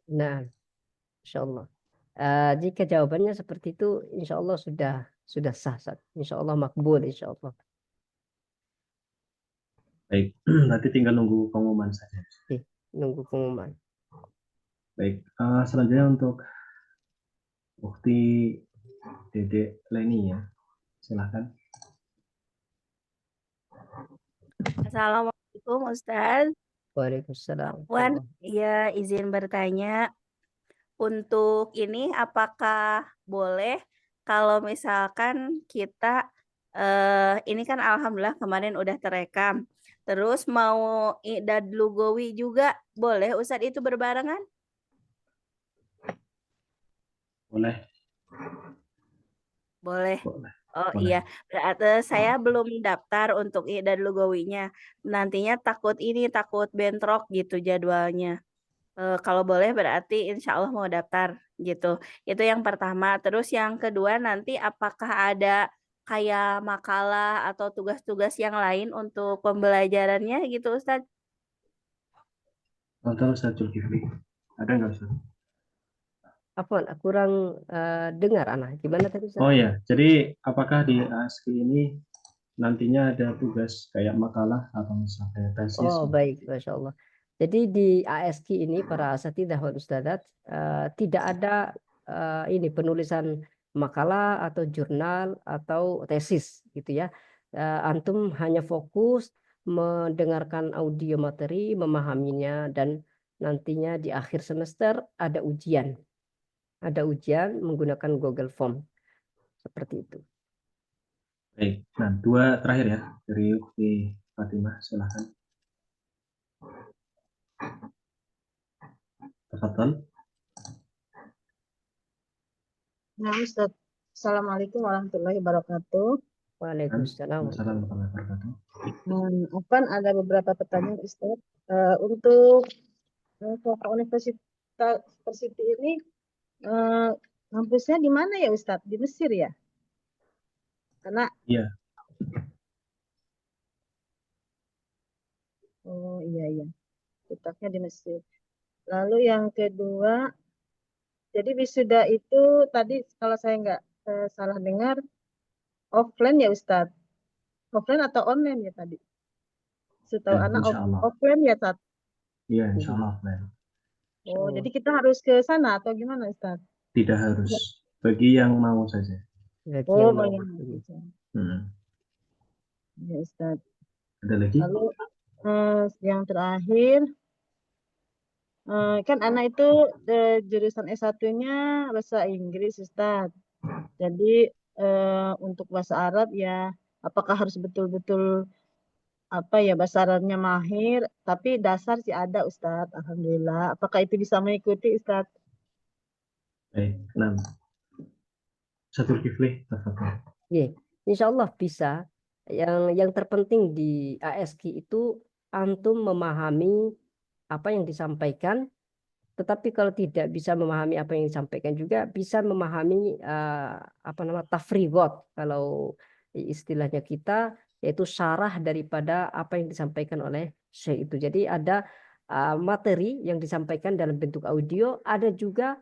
Nah, insya Allah. Jika jawabannya seperti itu, insya Allah sudah sah. Insya Allah makbul, insya Allah. Baik, nanti tinggal nunggu pengumuman saja. Nunggu pengumuman. Baik, selanjutnya untuk Ukti Dedek Leni ya, silahkan. Assalamualaikum Ustaz. Waalaikumsalam. Wan, ya izin bertanya, untuk ini apakah boleh kalau misalkan kita ini kan alhamdulillah kemarin udah terekam, terus mau I'dad Lugawi juga boleh Ustaz itu berbarengan? Boleh. Boleh. Boleh. Oh Boleh. iya, berarti saya belum daftar untuk I'dad Lugawinya. Nantinya takut bentrok gitu jadwalnya. Kalau boleh berarti insya Allah mau daftar gitu. Itu yang pertama. Terus yang kedua nanti apakah ada kayak makalah atau tugas-tugas yang lain untuk pembelajarannya gitu Ustadz? Contoh Ustaz Zulkifli. Ada nggak Ustaz? Afwan, kurang dengar Ana. Gimana tadi Ustaz? Oh ya, jadi apakah di ASK ini nantinya ada tugas kayak makalah atau misalnya tesis? Oh baik, Masya Allah. Jadi di ASK ini para asatidzah wal ustadzat tidak ada ini penulisan makalah atau jurnal atau tesis gitu ya. Antum hanya fokus mendengarkan audio materi, memahaminya, dan nantinya di akhir semester ada ujian. Ada ujian menggunakan Google Form seperti itu. Baik, nah dua terakhir ya dari Ukti Fatimah, silahkan. Tafadhol. Nah, Ustaz. Assalamualaikum warahmatullahi wabarakatuh. Waalaikumsalam. Assalamualaikum warahmatullahi wabarakatuh. Afwan, ada beberapa pertanyaan Ustaz. Untuk Universitas Persiti ini kampusnya di mana ya Ustaz? Di Mesir ya? Karena Iya, oh iya. Letaknya di Mesir. Lalu yang kedua, jadi wisuda itu tadi kalau saya nggak salah dengar offline ya Ustaz? Offline atau online ya tadi? Setahu ya, anak insya Allah. offline ya Ustaz? Iya, insya Allah. Offline. Oh, jadi kita harus ke sana atau gimana Ustaz? Tidak harus, bagi yang mau saja. Bagi Oh, yang mau. Hmm. Ya Ustaz. Ada lagi? Lalu yang terakhir, kan anak itu jurusan S1-nya bahasa Inggris Ustaz. Jadi untuk bahasa Arab ya, apakah harus betul-betul bahasa Arabnya mahir, tapi dasar sih ada Ustaz, alhamdulillah. Apakah itu bisa mengikuti Ustaz? Baik, 6. Satu Kifli, tafadhol. Iya, insya Allah bisa. Yang terpenting di ASK itu antum memahami apa yang disampaikan, tetapi kalau tidak bisa memahami apa yang disampaikan juga bisa memahami tafrigot kalau istilahnya kita, yaitu syarah daripada apa yang disampaikan oleh syekh itu. Jadi ada materi yang disampaikan dalam bentuk audio, ada juga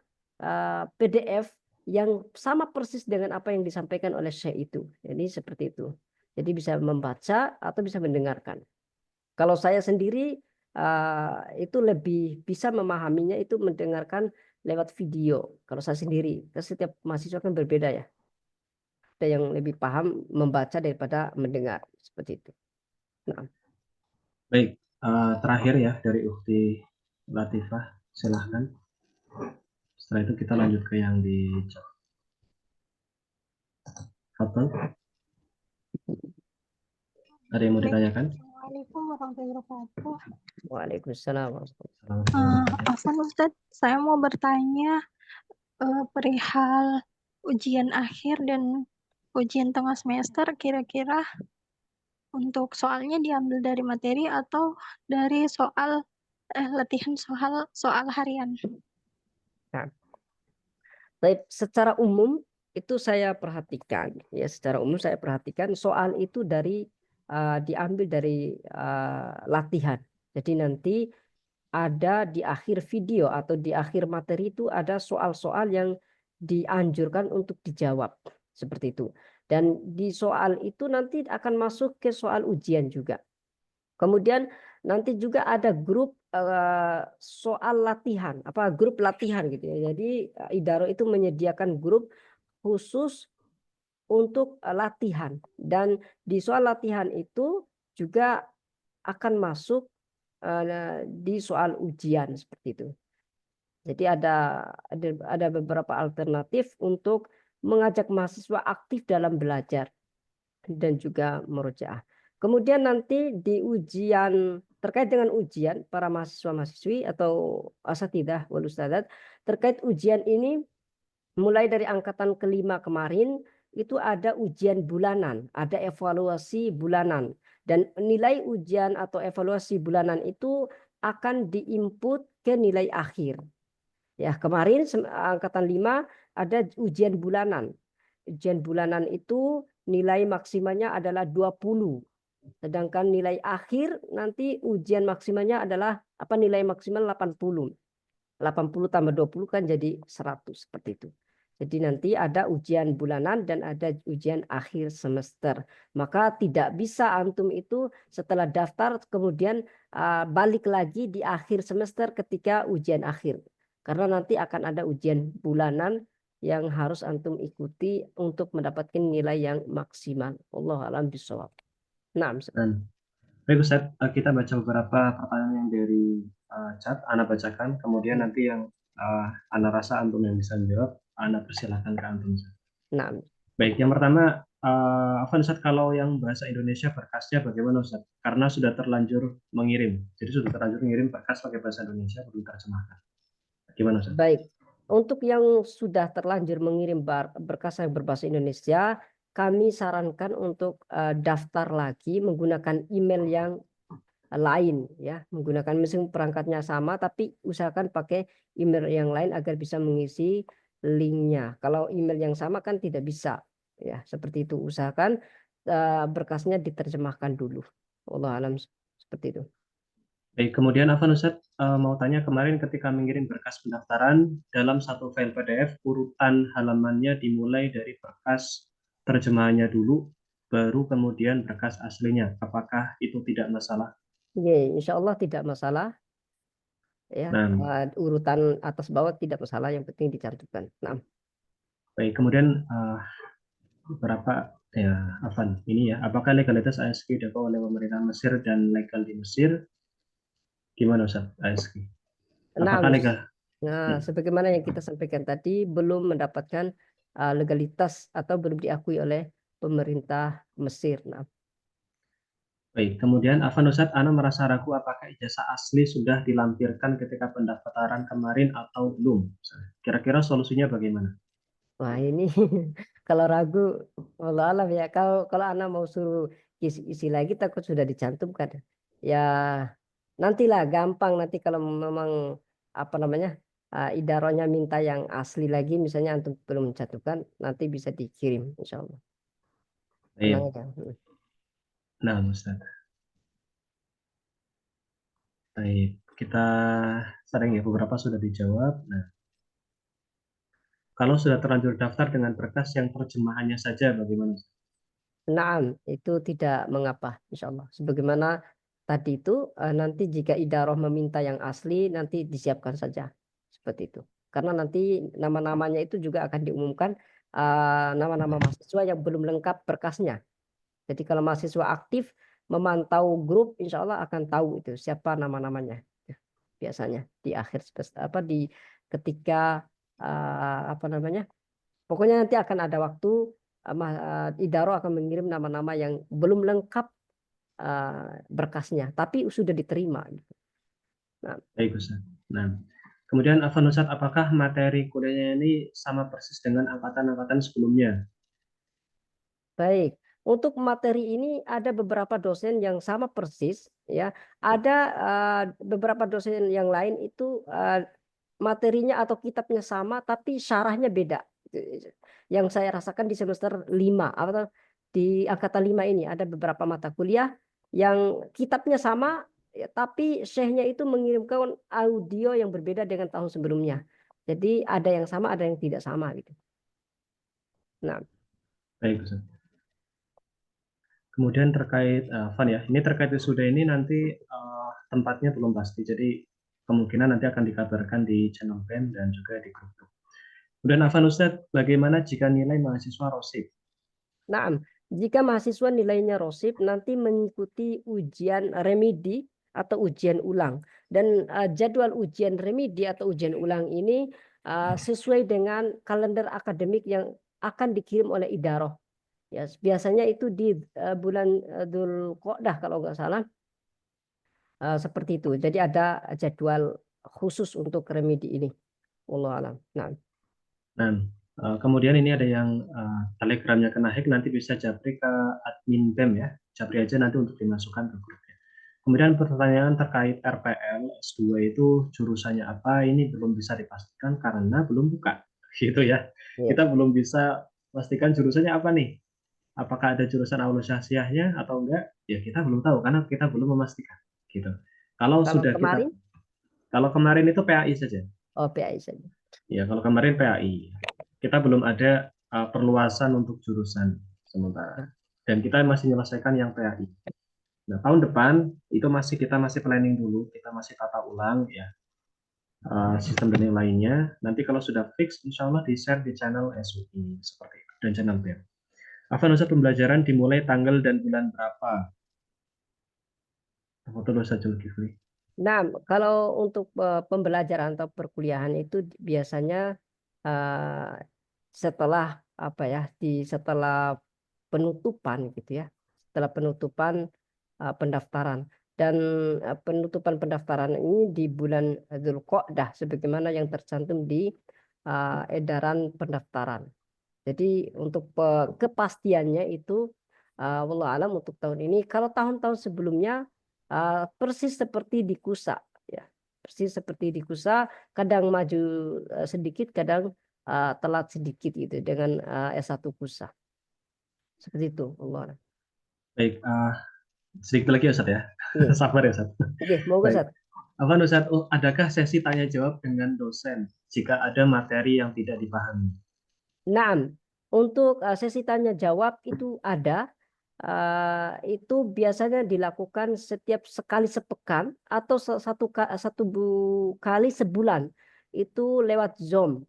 PDF yang sama persis dengan apa yang disampaikan oleh syekh itu. Jadi seperti itu. Jadi bisa membaca atau bisa mendengarkan. Kalau saya sendiri itu lebih bisa memahaminya itu mendengarkan lewat video. Kalau saya sendiri, setiap mahasiswa kan berbeda ya. Ada yang lebih paham membaca daripada mendengar seperti itu. Nah. Baik, terakhir ya dari Ukti Latifah, silahkan. Setelah itu kita lanjut ke yang di chat. Fadhol. Ada yang mau ditanyakan? Assalamualaikum warahmatullahi wabarakatuh. Waalaikumsalam. Afwan Ustaz, saya mau bertanya perihal ujian akhir dan ujian tengah semester, kira-kira untuk soalnya diambil dari materi atau dari soal latihan soal harian? Nah, baik, secara umum itu saya perhatikan ya, secara umum saya perhatikan soal itu diambil dari latihan. Jadi nanti ada di akhir video atau di akhir materi itu ada soal-soal yang dianjurkan untuk dijawab seperti itu. Dan di soal itu nanti akan masuk ke soal ujian juga. Kemudian nanti juga ada grup soal latihan, grup latihan gitu ya. Jadi Idaro itu menyediakan grup khusus untuk latihan, dan di soal latihan itu juga akan masuk di soal ujian seperti itu. Jadi ada beberapa alternatif untuk mengajak mahasiswa aktif dalam belajar dan juga murojaah. Kemudian nanti di ujian, terkait dengan ujian para mahasiswa-mahasiswi atau asatidzah wal ustadzat, terkait ujian ini mulai dari angkatan kelima kemarin itu ada ujian bulanan, ada evaluasi bulanan. Dan nilai ujian atau evaluasi bulanan itu akan diinput ke nilai akhir. Ya, kemarin angkatan 5 ada ujian bulanan. Ujian bulanan itu nilai maksimalnya adalah 20. Sedangkan nilai akhir nanti ujian maksimalnya adalah nilai maksimal 80. 80 tambah 20 kan jadi 100 seperti itu. Jadi nanti ada ujian bulanan dan ada ujian akhir semester. Maka tidak bisa antum itu setelah daftar kemudian balik lagi di akhir semester ketika ujian akhir. Karena nanti akan ada ujian bulanan yang harus antum ikuti untuk mendapatkan nilai yang maksimal. Wallahu a'lam bishawab. Nah, baik Ustaz, kita baca beberapa pertanyaan yang dari chat, Ana bacakan, kemudian nanti yang Ana rasa antum yang bisa menjawab, Ana persilahkan ke antum. nah, Baik, yang pertama, Afwan Ustaz, kalau yang bahasa Indonesia berkasnya bagaimana Ustaz? Karena sudah terlanjur mengirim, jadi sudah terlanjur mengirim berkas pakai bahasa Indonesia, perlu terjemahkan. Gimana Ustaz? Baik, untuk yang sudah terlanjur mengirim berkas yang berbahasa Indonesia, kami sarankan untuk daftar lagi menggunakan email yang lain, ya, menggunakan mesin perangkatnya sama, tapi usahakan pakai email yang lain agar bisa mengisi linknya. Kalau email yang sama kan tidak bisa, ya, seperti itu. Usahakan berkasnya diterjemahkan dulu. Wallahu alam, seperti itu. Baik, kemudian Afwan Ustaz mau tanya, kemarin ketika mengirim berkas pendaftaran dalam satu file PDF, urutan halamannya dimulai dari berkas terjemahannya dulu, baru kemudian berkas aslinya. Apakah itu tidak masalah? Ya, insya Allah tidak masalah. Ya, urutan atas bawah tidak masalah, yang penting dicantumkan. Nah, baik, kemudian beberapa ya Afwan ini ya, apakah legalitas ASG dilakukan oleh pemerintah Mesir dan legal di Mesir? Gimana Ustaz ASG? Apakah legal? Nah, sebagaimana yang kita sampaikan tadi, belum mendapatkan legalitas atau belum diakui oleh pemerintah Mesir. Nah, baik, kemudian Afwan Ustaz, Ana merasa ragu apakah ijazah asli sudah dilampirkan ketika pendaftaran kemarin atau belum? Kira-kira solusinya bagaimana? wah ini kalau ragu, Allah alam ya. Kalau Ana mau suruh isi lagi takut sudah dicantumkan. Ya nantilah gampang nanti kalau memang idarohnya minta yang asli lagi, misalnya antum belum mencantumkan, nanti bisa dikirim insya Allah. Tenang aja. Nah, Ustaz. Baik, kita sering ya, beberapa sudah dijawab. Nah, kalau sudah terlanjur daftar dengan berkas yang terjemahannya saja, bagaimana? Nah, itu tidak mengapa, insya Allah. Sebagaimana tadi itu, nanti jika idaroh meminta yang asli, nanti disiapkan saja. Seperti itu. Karena nanti nama-namanya itu juga akan diumumkan, nama-nama mahasiswa yang belum lengkap berkasnya. Jadi kalau mahasiswa aktif memantau grup, insya Allah akan tahu itu siapa nama-namanya. Biasanya di akhir ketika pokoknya nanti akan ada waktu Idaro akan mengirim nama-nama yang belum lengkap berkasnya, tapi sudah diterima. Nah, baik Ustaz. Nah, kemudian Afwan Ustaz, apakah materi kuliahnya ini sama persis dengan angkatan-angkatan sebelumnya? baik, untuk materi ini ada beberapa dosen yang sama persis, ya. Ada beberapa dosen yang lain itu materinya atau kitabnya sama, tapi syarahnya beda. Yang saya rasakan di semester 5 atau di angkatan 5 ini ada beberapa mata kuliah yang kitabnya sama, ya, tapi syekhnya itu mengirimkan audio yang berbeda dengan tahun sebelumnya. Jadi ada yang sama, ada yang tidak sama gitu. Nah, baik Ustaz. Kemudian terkait Van ya, ini terkait wisuda ini nanti tempatnya belum pasti, jadi kemungkinan nanti akan dikabarkan di channel BEM dan juga di grup. Kemudian Afwan Ustadz, bagaimana jika nilai mahasiswa rosib? nah, jika mahasiswa nilainya rosib, nanti mengikuti ujian remedi atau ujian ulang. Dan jadwal ujian remedi atau ujian ulang ini sesuai dengan kalender akademik yang akan dikirim oleh idaroh. Ya, biasanya itu di bulan Dzulqa'dah kalau nggak salah. Seperti itu. Jadi ada jadwal khusus untuk remedi ini. Wallahu a'lam. Nah. Nah, Kemudian ini ada yang telegramnya kena hack, nanti bisa japri ke admin BEM ya. Japri aja nanti untuk dimasukkan ke grupnya. Kemudian pertanyaan terkait RPL S2 itu jurusannya apa, ini belum bisa dipastikan karena belum buka. Gitu ya. Ya. Kita belum bisa pastikan jurusannya apa nih. Apakah ada jurusan aula syahsiahnya atau enggak? Ya kita belum tahu karena kita belum memastikan. Gitu. Kalau Kalau sudah kemarin, kalau kemarin itu PAI saja. oh PAI saja. Ya, kalau kemarin PAI. Kita belum ada perluasan untuk jurusan sementara. Dan kita masih menyelesaikan yang PAI. Nah, tahun depan itu kita masih planning dulu, kita masih tata ulang ya sistem dan yang lainnya. Nanti kalau sudah fix, insya Allah di-share di channel SUI seperti itu dan channel BEM. Afan Ustaz, pembelajaran dimulai tanggal dan bulan berapa? Betul Ustaz Zulkifli. Nah, kalau untuk pembelajaran atau perkuliahan itu biasanya setelah apa ya, setelah penutupan gitu ya, setelah penutupan pendaftaran, dan penutupan pendaftaran ini di bulan Dzulqa'dah sebagaimana yang tercantum di edaran pendaftaran. Jadi untuk kepastiannya itu wallahu alam untuk tahun ini. Kalau tahun-tahun sebelumnya persis seperti di KUSA ya. Persis seperti di KUSA, kadang maju sedikit, kadang telat sedikit gitu dengan S1 KUSA. Seperti itu, Allah alam. Baik, sedikit lagi Ustaz ya. Iya. Sabar ya Ustaz. Oke, monggo Baik. Ustaz. Afan Ustaz, adakah sesi tanya jawab dengan dosen jika ada materi yang tidak dipahami? Nah, untuk sesi tanya jawab itu ada. Itu biasanya dilakukan setiap sekali sepekan atau satu kali sebulan. Itu lewat Zoom.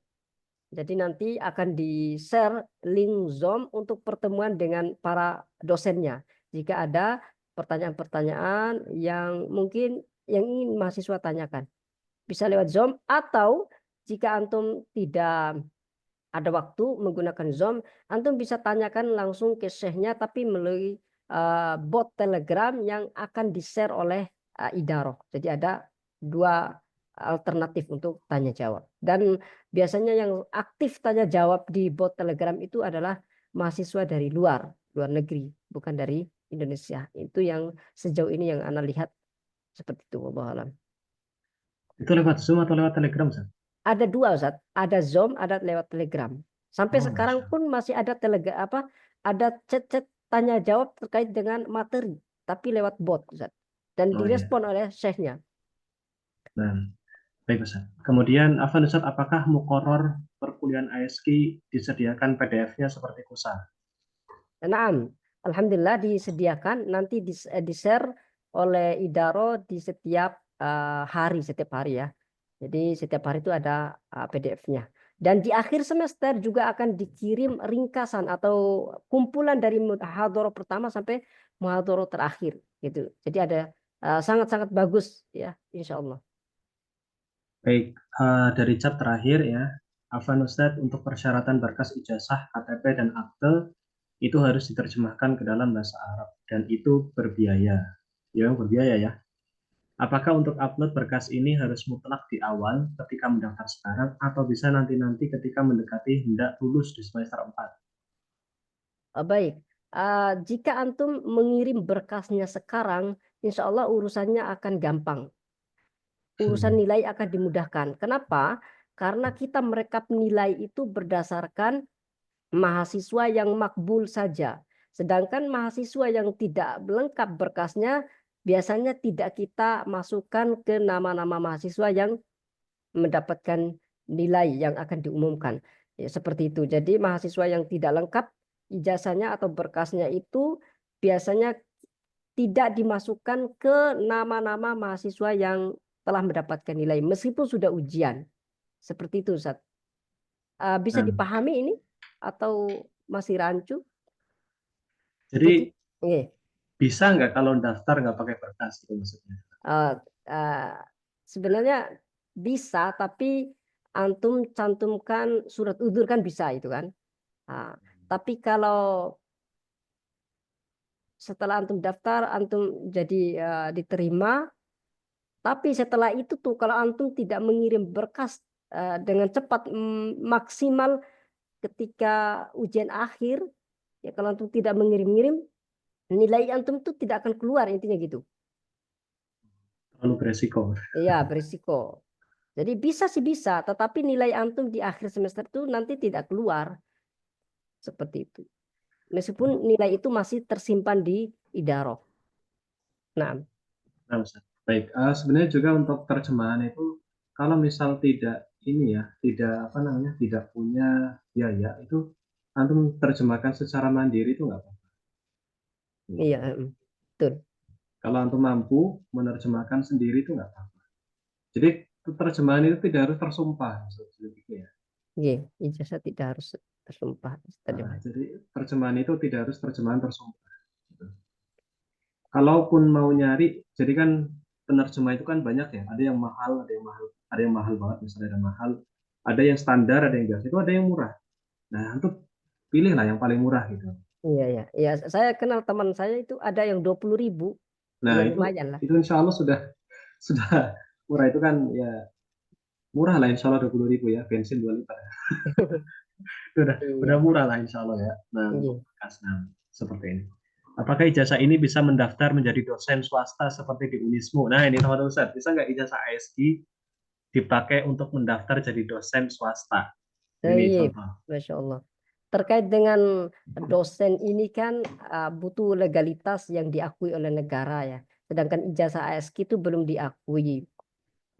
Jadi nanti akan di-share link Zoom untuk pertemuan dengan para dosennya. Jika ada pertanyaan-pertanyaan yang mungkin yang ingin mahasiswa tanyakan, bisa lewat Zoom, atau jika antum tidak ada waktu menggunakan Zoom, antum bisa tanyakan langsung ke syekhnya tapi melalui bot Telegram yang akan di-share oleh Idaroh. Jadi ada dua alternatif untuk tanya jawab. Dan biasanya yang aktif tanya jawab di bot Telegram itu adalah mahasiswa dari luar negeri, bukan dari Indonesia. Itu yang sejauh ini yang Ana lihat seperti itu, wallahu alam. Itu lewat Zoom atau lewat Telegram, Ustaz? Ada dua, Ustaz. Ada Zoom, ada lewat Telegram. Sampai sekarang pun masih ada ada chat-chat tanya jawab terkait dengan materi, tapi lewat bot, Ustaz. Dan direspon oleh syekhnya. Nah, baik Ustaz. Kemudian, Afan Ustaz, apakah muqarrar perkuliahan ASK disediakan PDF-nya seperti KUSA? Nah, alhamdulillah disediakan, nanti di-share oleh Idaro di setiap hari ya. Jadi setiap hari itu ada PDF-nya. Dan di akhir semester juga akan dikirim ringkasan atau kumpulan dari muhadharah pertama sampai muhadharah terakhir gitu. Jadi ada sangat-sangat bagus ya, insya Allah. Baik, dari chat terakhir ya, Afan Ustadz, untuk persyaratan berkas ijazah, KTP, dan akte itu harus diterjemahkan ke dalam bahasa Arab dan itu berbiaya. Ya, berbiaya ya. Apakah untuk upload berkas ini harus mutlak di awal ketika mendaftar sekarang atau bisa nanti-nanti ketika mendekati hendak lulus di semester 4? Baik, jika antum mengirim berkasnya sekarang, insya Allah urusannya akan gampang. Urusan nilai akan dimudahkan. Kenapa? Karena kita merekap nilai itu berdasarkan mahasiswa yang makbul saja. Sedangkan mahasiswa yang tidak lengkap berkasnya biasanya tidak kita masukkan ke nama-nama mahasiswa yang mendapatkan nilai yang akan diumumkan. Ya, seperti itu. Jadi mahasiswa yang tidak lengkap ijazahnya atau berkasnya itu biasanya tidak dimasukkan ke nama-nama mahasiswa yang telah mendapatkan nilai meskipun sudah ujian. Seperti itu, Ustaz. Bisa dipahami ini atau masih rancu? Jadi Iya. bisa nggak kalau daftar nggak pakai berkas itu maksudnya? Sebenarnya bisa, tapi antum cantumkan surat udzur kan bisa itu kan. Tapi kalau setelah antum daftar, antum jadi diterima, tapi setelah itu tuh kalau antum tidak mengirim berkas dengan cepat, maksimal ketika ujian akhir, ya kalau antum tidak mengirim-ngirim, nilai antum itu tidak akan keluar, intinya gitu. Terlalu beresiko. Iya, berisiko. Jadi bisa sih bisa, tetapi nilai antum di akhir semester itu nanti tidak keluar. Seperti itu. Meskipun nilai itu masih tersimpan di idaroh. Nah, Nah, Ustaz. Baik, sebenarnya juga untuk terjemahan itu kalau misal tidak ini ya, tidak apa namanya, tidak punya biaya itu antum terjemahkan secara mandiri itu nggak apa-apa. iya, betul. Kalau antum mampu menerjemahkan sendiri itu nggak apa-apa. Jadi terjemahan itu tidak harus tersumpah, ya. Iya, ijazah tidak harus tersumpah. Jadi terjemahan itu tidak harus terjemahan tersumpah. Kalaupun mau nyari, jadi kan penerjemah itu kan banyak ya. Ada yang mahal, ada yang mahal banget, misalnya ada mahal, ada yang standar, ada yang biasa, itu ada yang murah. Nah, antum pilihlah yang paling murah gitu. Iya. Saya kenal teman saya itu ada yang 20.000. Nah, Ya lumayan lah. itu insya Allah sudah murah, itu kan ya murah lah insya Allah 20.000 ya, bensin 2 liter. Itu udah murah lah insya Allah ya. Nah, untuk seperti ini. Apakah ijazah ini bisa mendaftar menjadi dosen swasta seperti di Unismu? Nah, ini teman-teman Ustaz, bisa nggak ijazah ASG dipakai untuk mendaftar jadi dosen swasta? Ini contoh. Masya Allah. Terkait dengan dosen ini kan butuh legalitas yang diakui oleh negara ya. Sedangkan ijazah ASG itu belum diakui.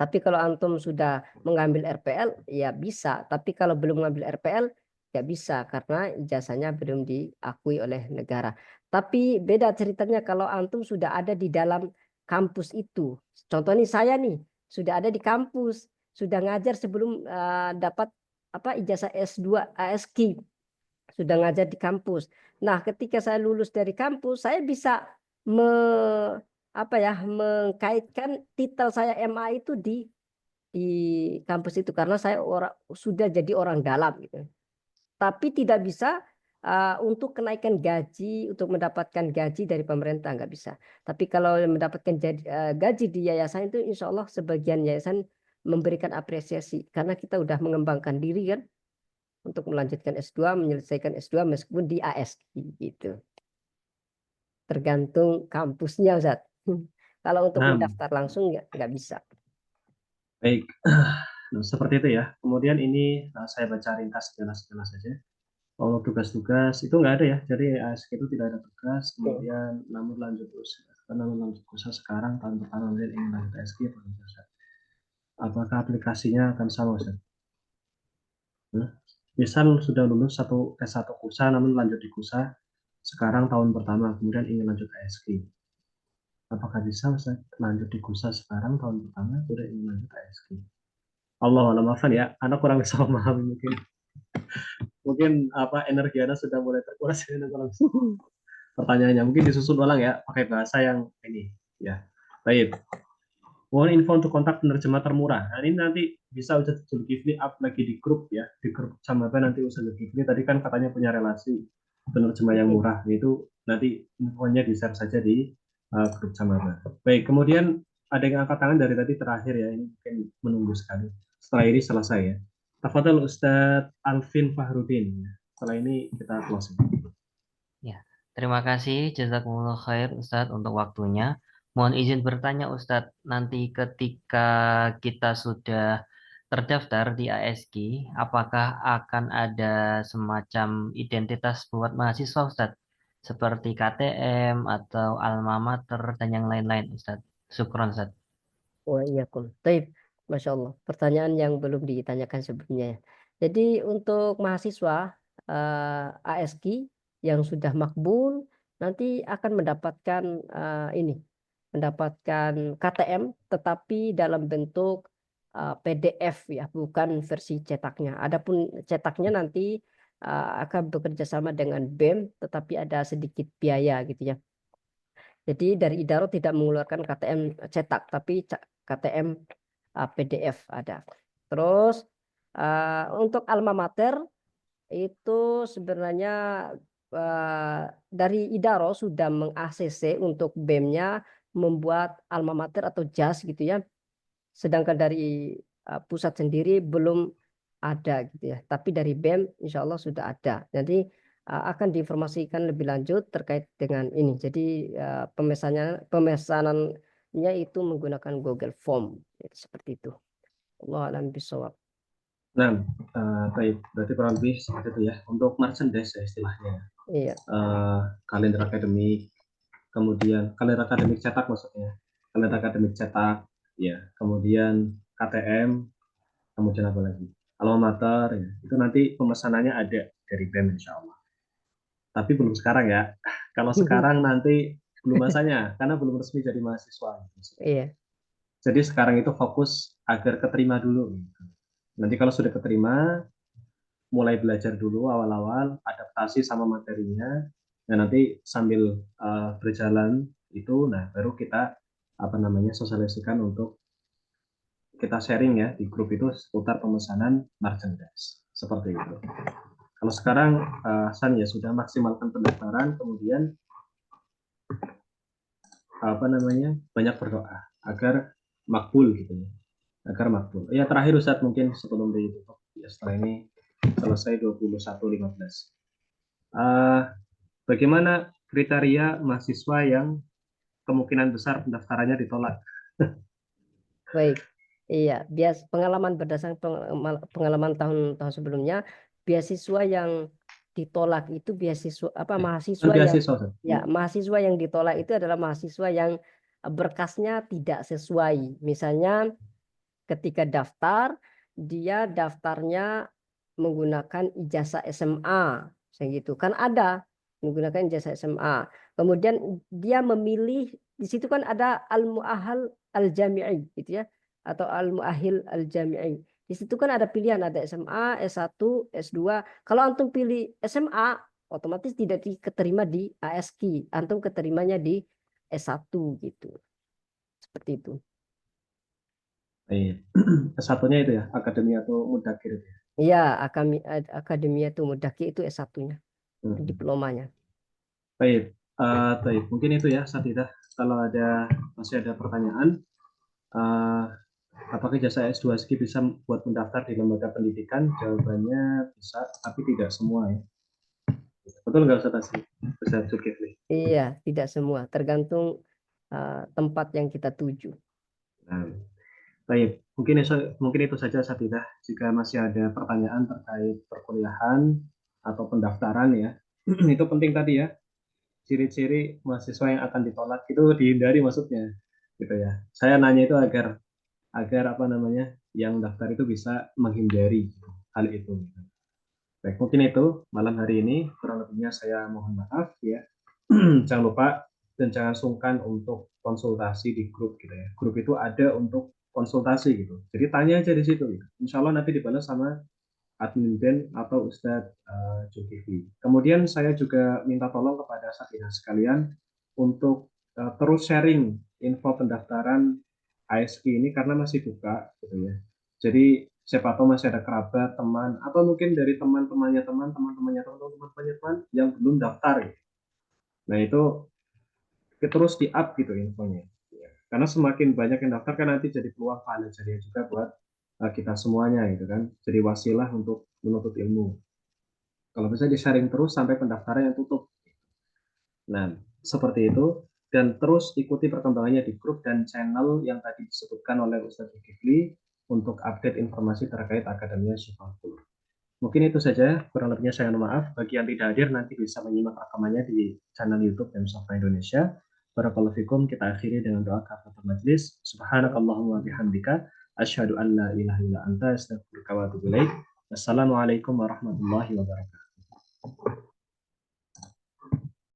Tapi kalau antum sudah mengambil RPL ya bisa. Tapi kalau belum mengambil RPL ya bisa karena ijazahnya belum diakui oleh negara. Tapi beda ceritanya kalau antum sudah ada di dalam kampus itu. Contohnya saya nih sudah ada di kampus, sudah ngajar sebelum dapat ijazah S2 ASG. Sudah ngajar di kampus. Nah, ketika saya lulus dari kampus, saya bisa mengkaitkan titel saya MA itu di kampus itu karena saya sudah jadi orang dalam gitu. Tapi tidak bisa untuk kenaikan gaji, untuk mendapatkan gaji dari pemerintah nggak bisa. Tapi kalau mendapatkan gaji di yayasan itu insya Allah sebagian yayasan memberikan apresiasi karena kita udah mengembangkan diri kan untuk melanjutkan S2, menyelesaikan S2 meskipun di ASG gitu. Tergantung kampusnya Ustaz. Kalau untuk mendaftar langsung nggak bisa. Baik, nah, seperti itu ya. Kemudian ini saya baca ringkas jelas-jelas saja. Kalau tugas-tugas itu nggak ada ya. Jadi ASG itu tidak ada tugas. Kemudian namun lanjut usaha sekarang tahun pertama kemudian ingin lanjut ASG apakah aplikasinya akan sama Ustaz? Misal sudah lulus S1 KUSA namun lanjut di KUSA sekarang tahun pertama kemudian ingin lanjut ASG. Apakah bisa Ustaz lanjut di KUSA sekarang tahun pertama sudah ingin lanjut ASG? Allah maafkan ya, anak kurang bisa memahami mungkin energi Anda sudah mulai terkuras pertanyaannya. Mungkin disusun ulang ya pakai bahasa yang ini ya. Baik. Mohon info untuk kontak penerjemah termurah. Nah, ini nanti bisa Ustaz Zulkifli up lagi di grup ya, di grup sama apa nanti Ustaz Zulkifli tadi kan katanya punya relasi penerjemah yang murah, itu nanti infonya di-share saja di grup sama apa. Baik, kemudian ada yang angkat tangan dari tadi terakhir ya, ini mungkin menunggu sekali. Setelah ini selesai ya. Tafadhol Ustadz Alvin Fahrudin. Setelah ini kita closing. Ya, terima kasih jazakumullah khair Ustadz untuk waktunya. Mohon izin bertanya Ustadz, nanti ketika kita sudah terdaftar di ASG, apakah akan ada semacam identitas buat mahasiswa Ustadz? Seperti KTM atau alma mater dan yang lain-lain Ustadz. Syukron Ustadz. Waalaikumsalam. Baik, Masya Allah. Pertanyaan yang belum ditanyakan sebelumnya ya. Jadi untuk mahasiswa ASG yang sudah makbul nanti akan mendapatkan mendapatkan KTM tetapi dalam bentuk PDF ya, bukan versi cetaknya. Adapun cetaknya nanti akan bekerja sama dengan BEM tetapi ada sedikit biaya gitu ya. Jadi dari Idaro tidak mengeluarkan KTM cetak tapi KTM PDF ada. Terus untuk alma mater itu sebenarnya dari Idaro sudah meng-ACC untuk BEM-nya membuat alma mater atau JAS gitu ya. Sedangkan dari pusat sendiri belum ada gitu ya. Tapi dari BEM insya Allah sudah ada. Nanti akan diinformasikan lebih lanjut terkait dengan ini. Jadi pemesanannya itu menggunakan Google Form. Jadi, seperti itu. Allah alam bisawab. Nah, baik. Berarti kurang lebih seperti itu ya. Untuk merchandise ya istilahnya. Iya. Kalender akademik, kemudian kalender akademik cetak maksudnya. Kalender akademik cetak, ya. Kemudian KTM, kemudian apa lagi? Alma Mater, ya. Itu nanti pemesanannya ada dari BEM insya Allah. Tapi belum sekarang ya. Kalau sekarang nanti belum masanya, karena belum resmi jadi mahasiswa. Iya. Jadi sekarang itu fokus agar keterima dulu. Nanti kalau sudah keterima, mulai belajar dulu awal-awal, adaptasi sama materinya, dan nanti sambil berjalan itu, nah baru kita sosialisasikan untuk kita sharing ya di grup itu seputar pemesanan merchandise seperti itu. Kalau sekarang San ya sudah maksimalkan pendaftaran, kemudian banyak berdoa agar makbul gitu ya, agar makbul. Ya terakhir Ustadz mungkin sebelum ditutup ya, setelah ini selesai 21.15. Bagaimana kriteria mahasiswa yang kemungkinan besar pendaftarannya ditolak? Baik, iya, pengalaman berdasarkan pengalaman tahun-tahun sebelumnya, beasiswa yang ditolak itu mahasiswa yang ditolak itu adalah mahasiswa yang berkasnya tidak sesuai. Misalnya ketika daftar, dia daftarnya menggunakan ijazah SMA, gitu kan ada menggunakan ijazah SMA. Kemudian dia memilih, di situ kan ada al-mu'ahal al-jami'i gitu ya, atau al-mu'ahil al-jami'i. Di situ kan ada pilihan, ada SMA, S1, S2. Kalau antum pilih SMA, otomatis tidak diterima di ASK. Antum keterimanya di S1 gitu. Seperti itu. S1-nya itu ya, akademi atau mudakir itu ya? Iya, akademia itu mudakir itu S1-nya, diplomanya. Baik, mungkin itu ya Satidah. Kalau masih ada pertanyaan, apakah ijazah S2 SKI bisa buat mendaftar di lembaga pendidikan? Jawabannya bisa, tapi tidak semua ya. Betul nggak Ustaz Zulkifli? Iya, tidak semua, tergantung tempat yang kita tuju. Nah, baik, mungkin itu saja Satidah. Jika masih ada pertanyaan terkait perkuliahan atau pendaftaran ya, itu penting tadi ya. Ciri-ciri mahasiswa yang akan ditolak itu dihindari maksudnya, gitu ya. Saya nanya itu agar yang daftar itu bisa menghindari hal itu. Baik, mungkin itu malam hari ini kurang lebihnya saya mohon maaf ya. Jangan lupa dan jangan sungkan untuk konsultasi di grup gitu ya. Grup itu ada untuk konsultasi gitu. Jadi tanya aja di situ gitu. Insya Allah nanti dibalas sama admin BEM atau Ustadz Zulkifli. Kemudian saya juga minta tolong kepada Sakinah sekalian untuk terus sharing info pendaftaran ASK ini karena masih buka gitu ya. Jadi siapa tahu masih ada kerabat, teman, atau mungkin dari teman-temannya teman yang belum daftar gitu. Nah itu terus di-up gitu infonya. Karena semakin banyak yang daftar kan nanti jadi peluang pahala jariah juga buat kita semuanya gitu kan. Jadi wasilah untuk menuntut ilmu. Kalau bisa di-sharing terus sampai pendaftaran yang tutup. Nah, seperti itu. Dan terus ikuti perkembangannya di grup dan channel yang tadi disebutkan oleh Ustadz Zulkifli untuk update informasi terkait Akademia Syifahul. Mungkin itu saja, kurang lebihnya saya mohon maaf. Bagi yang tidak hadir nanti bisa menyimak rekamannya di channel YouTube BEM Software Indonesia. Barakallahu fikum, kita akhiri dengan doa kafaratul majlis. Subhanakallahumma bihamdika asyhadu an la ilaha illa anta astaghfiruka wa atubu ilaik. Wassalamualaikum warahmatullahi wabarakatuh.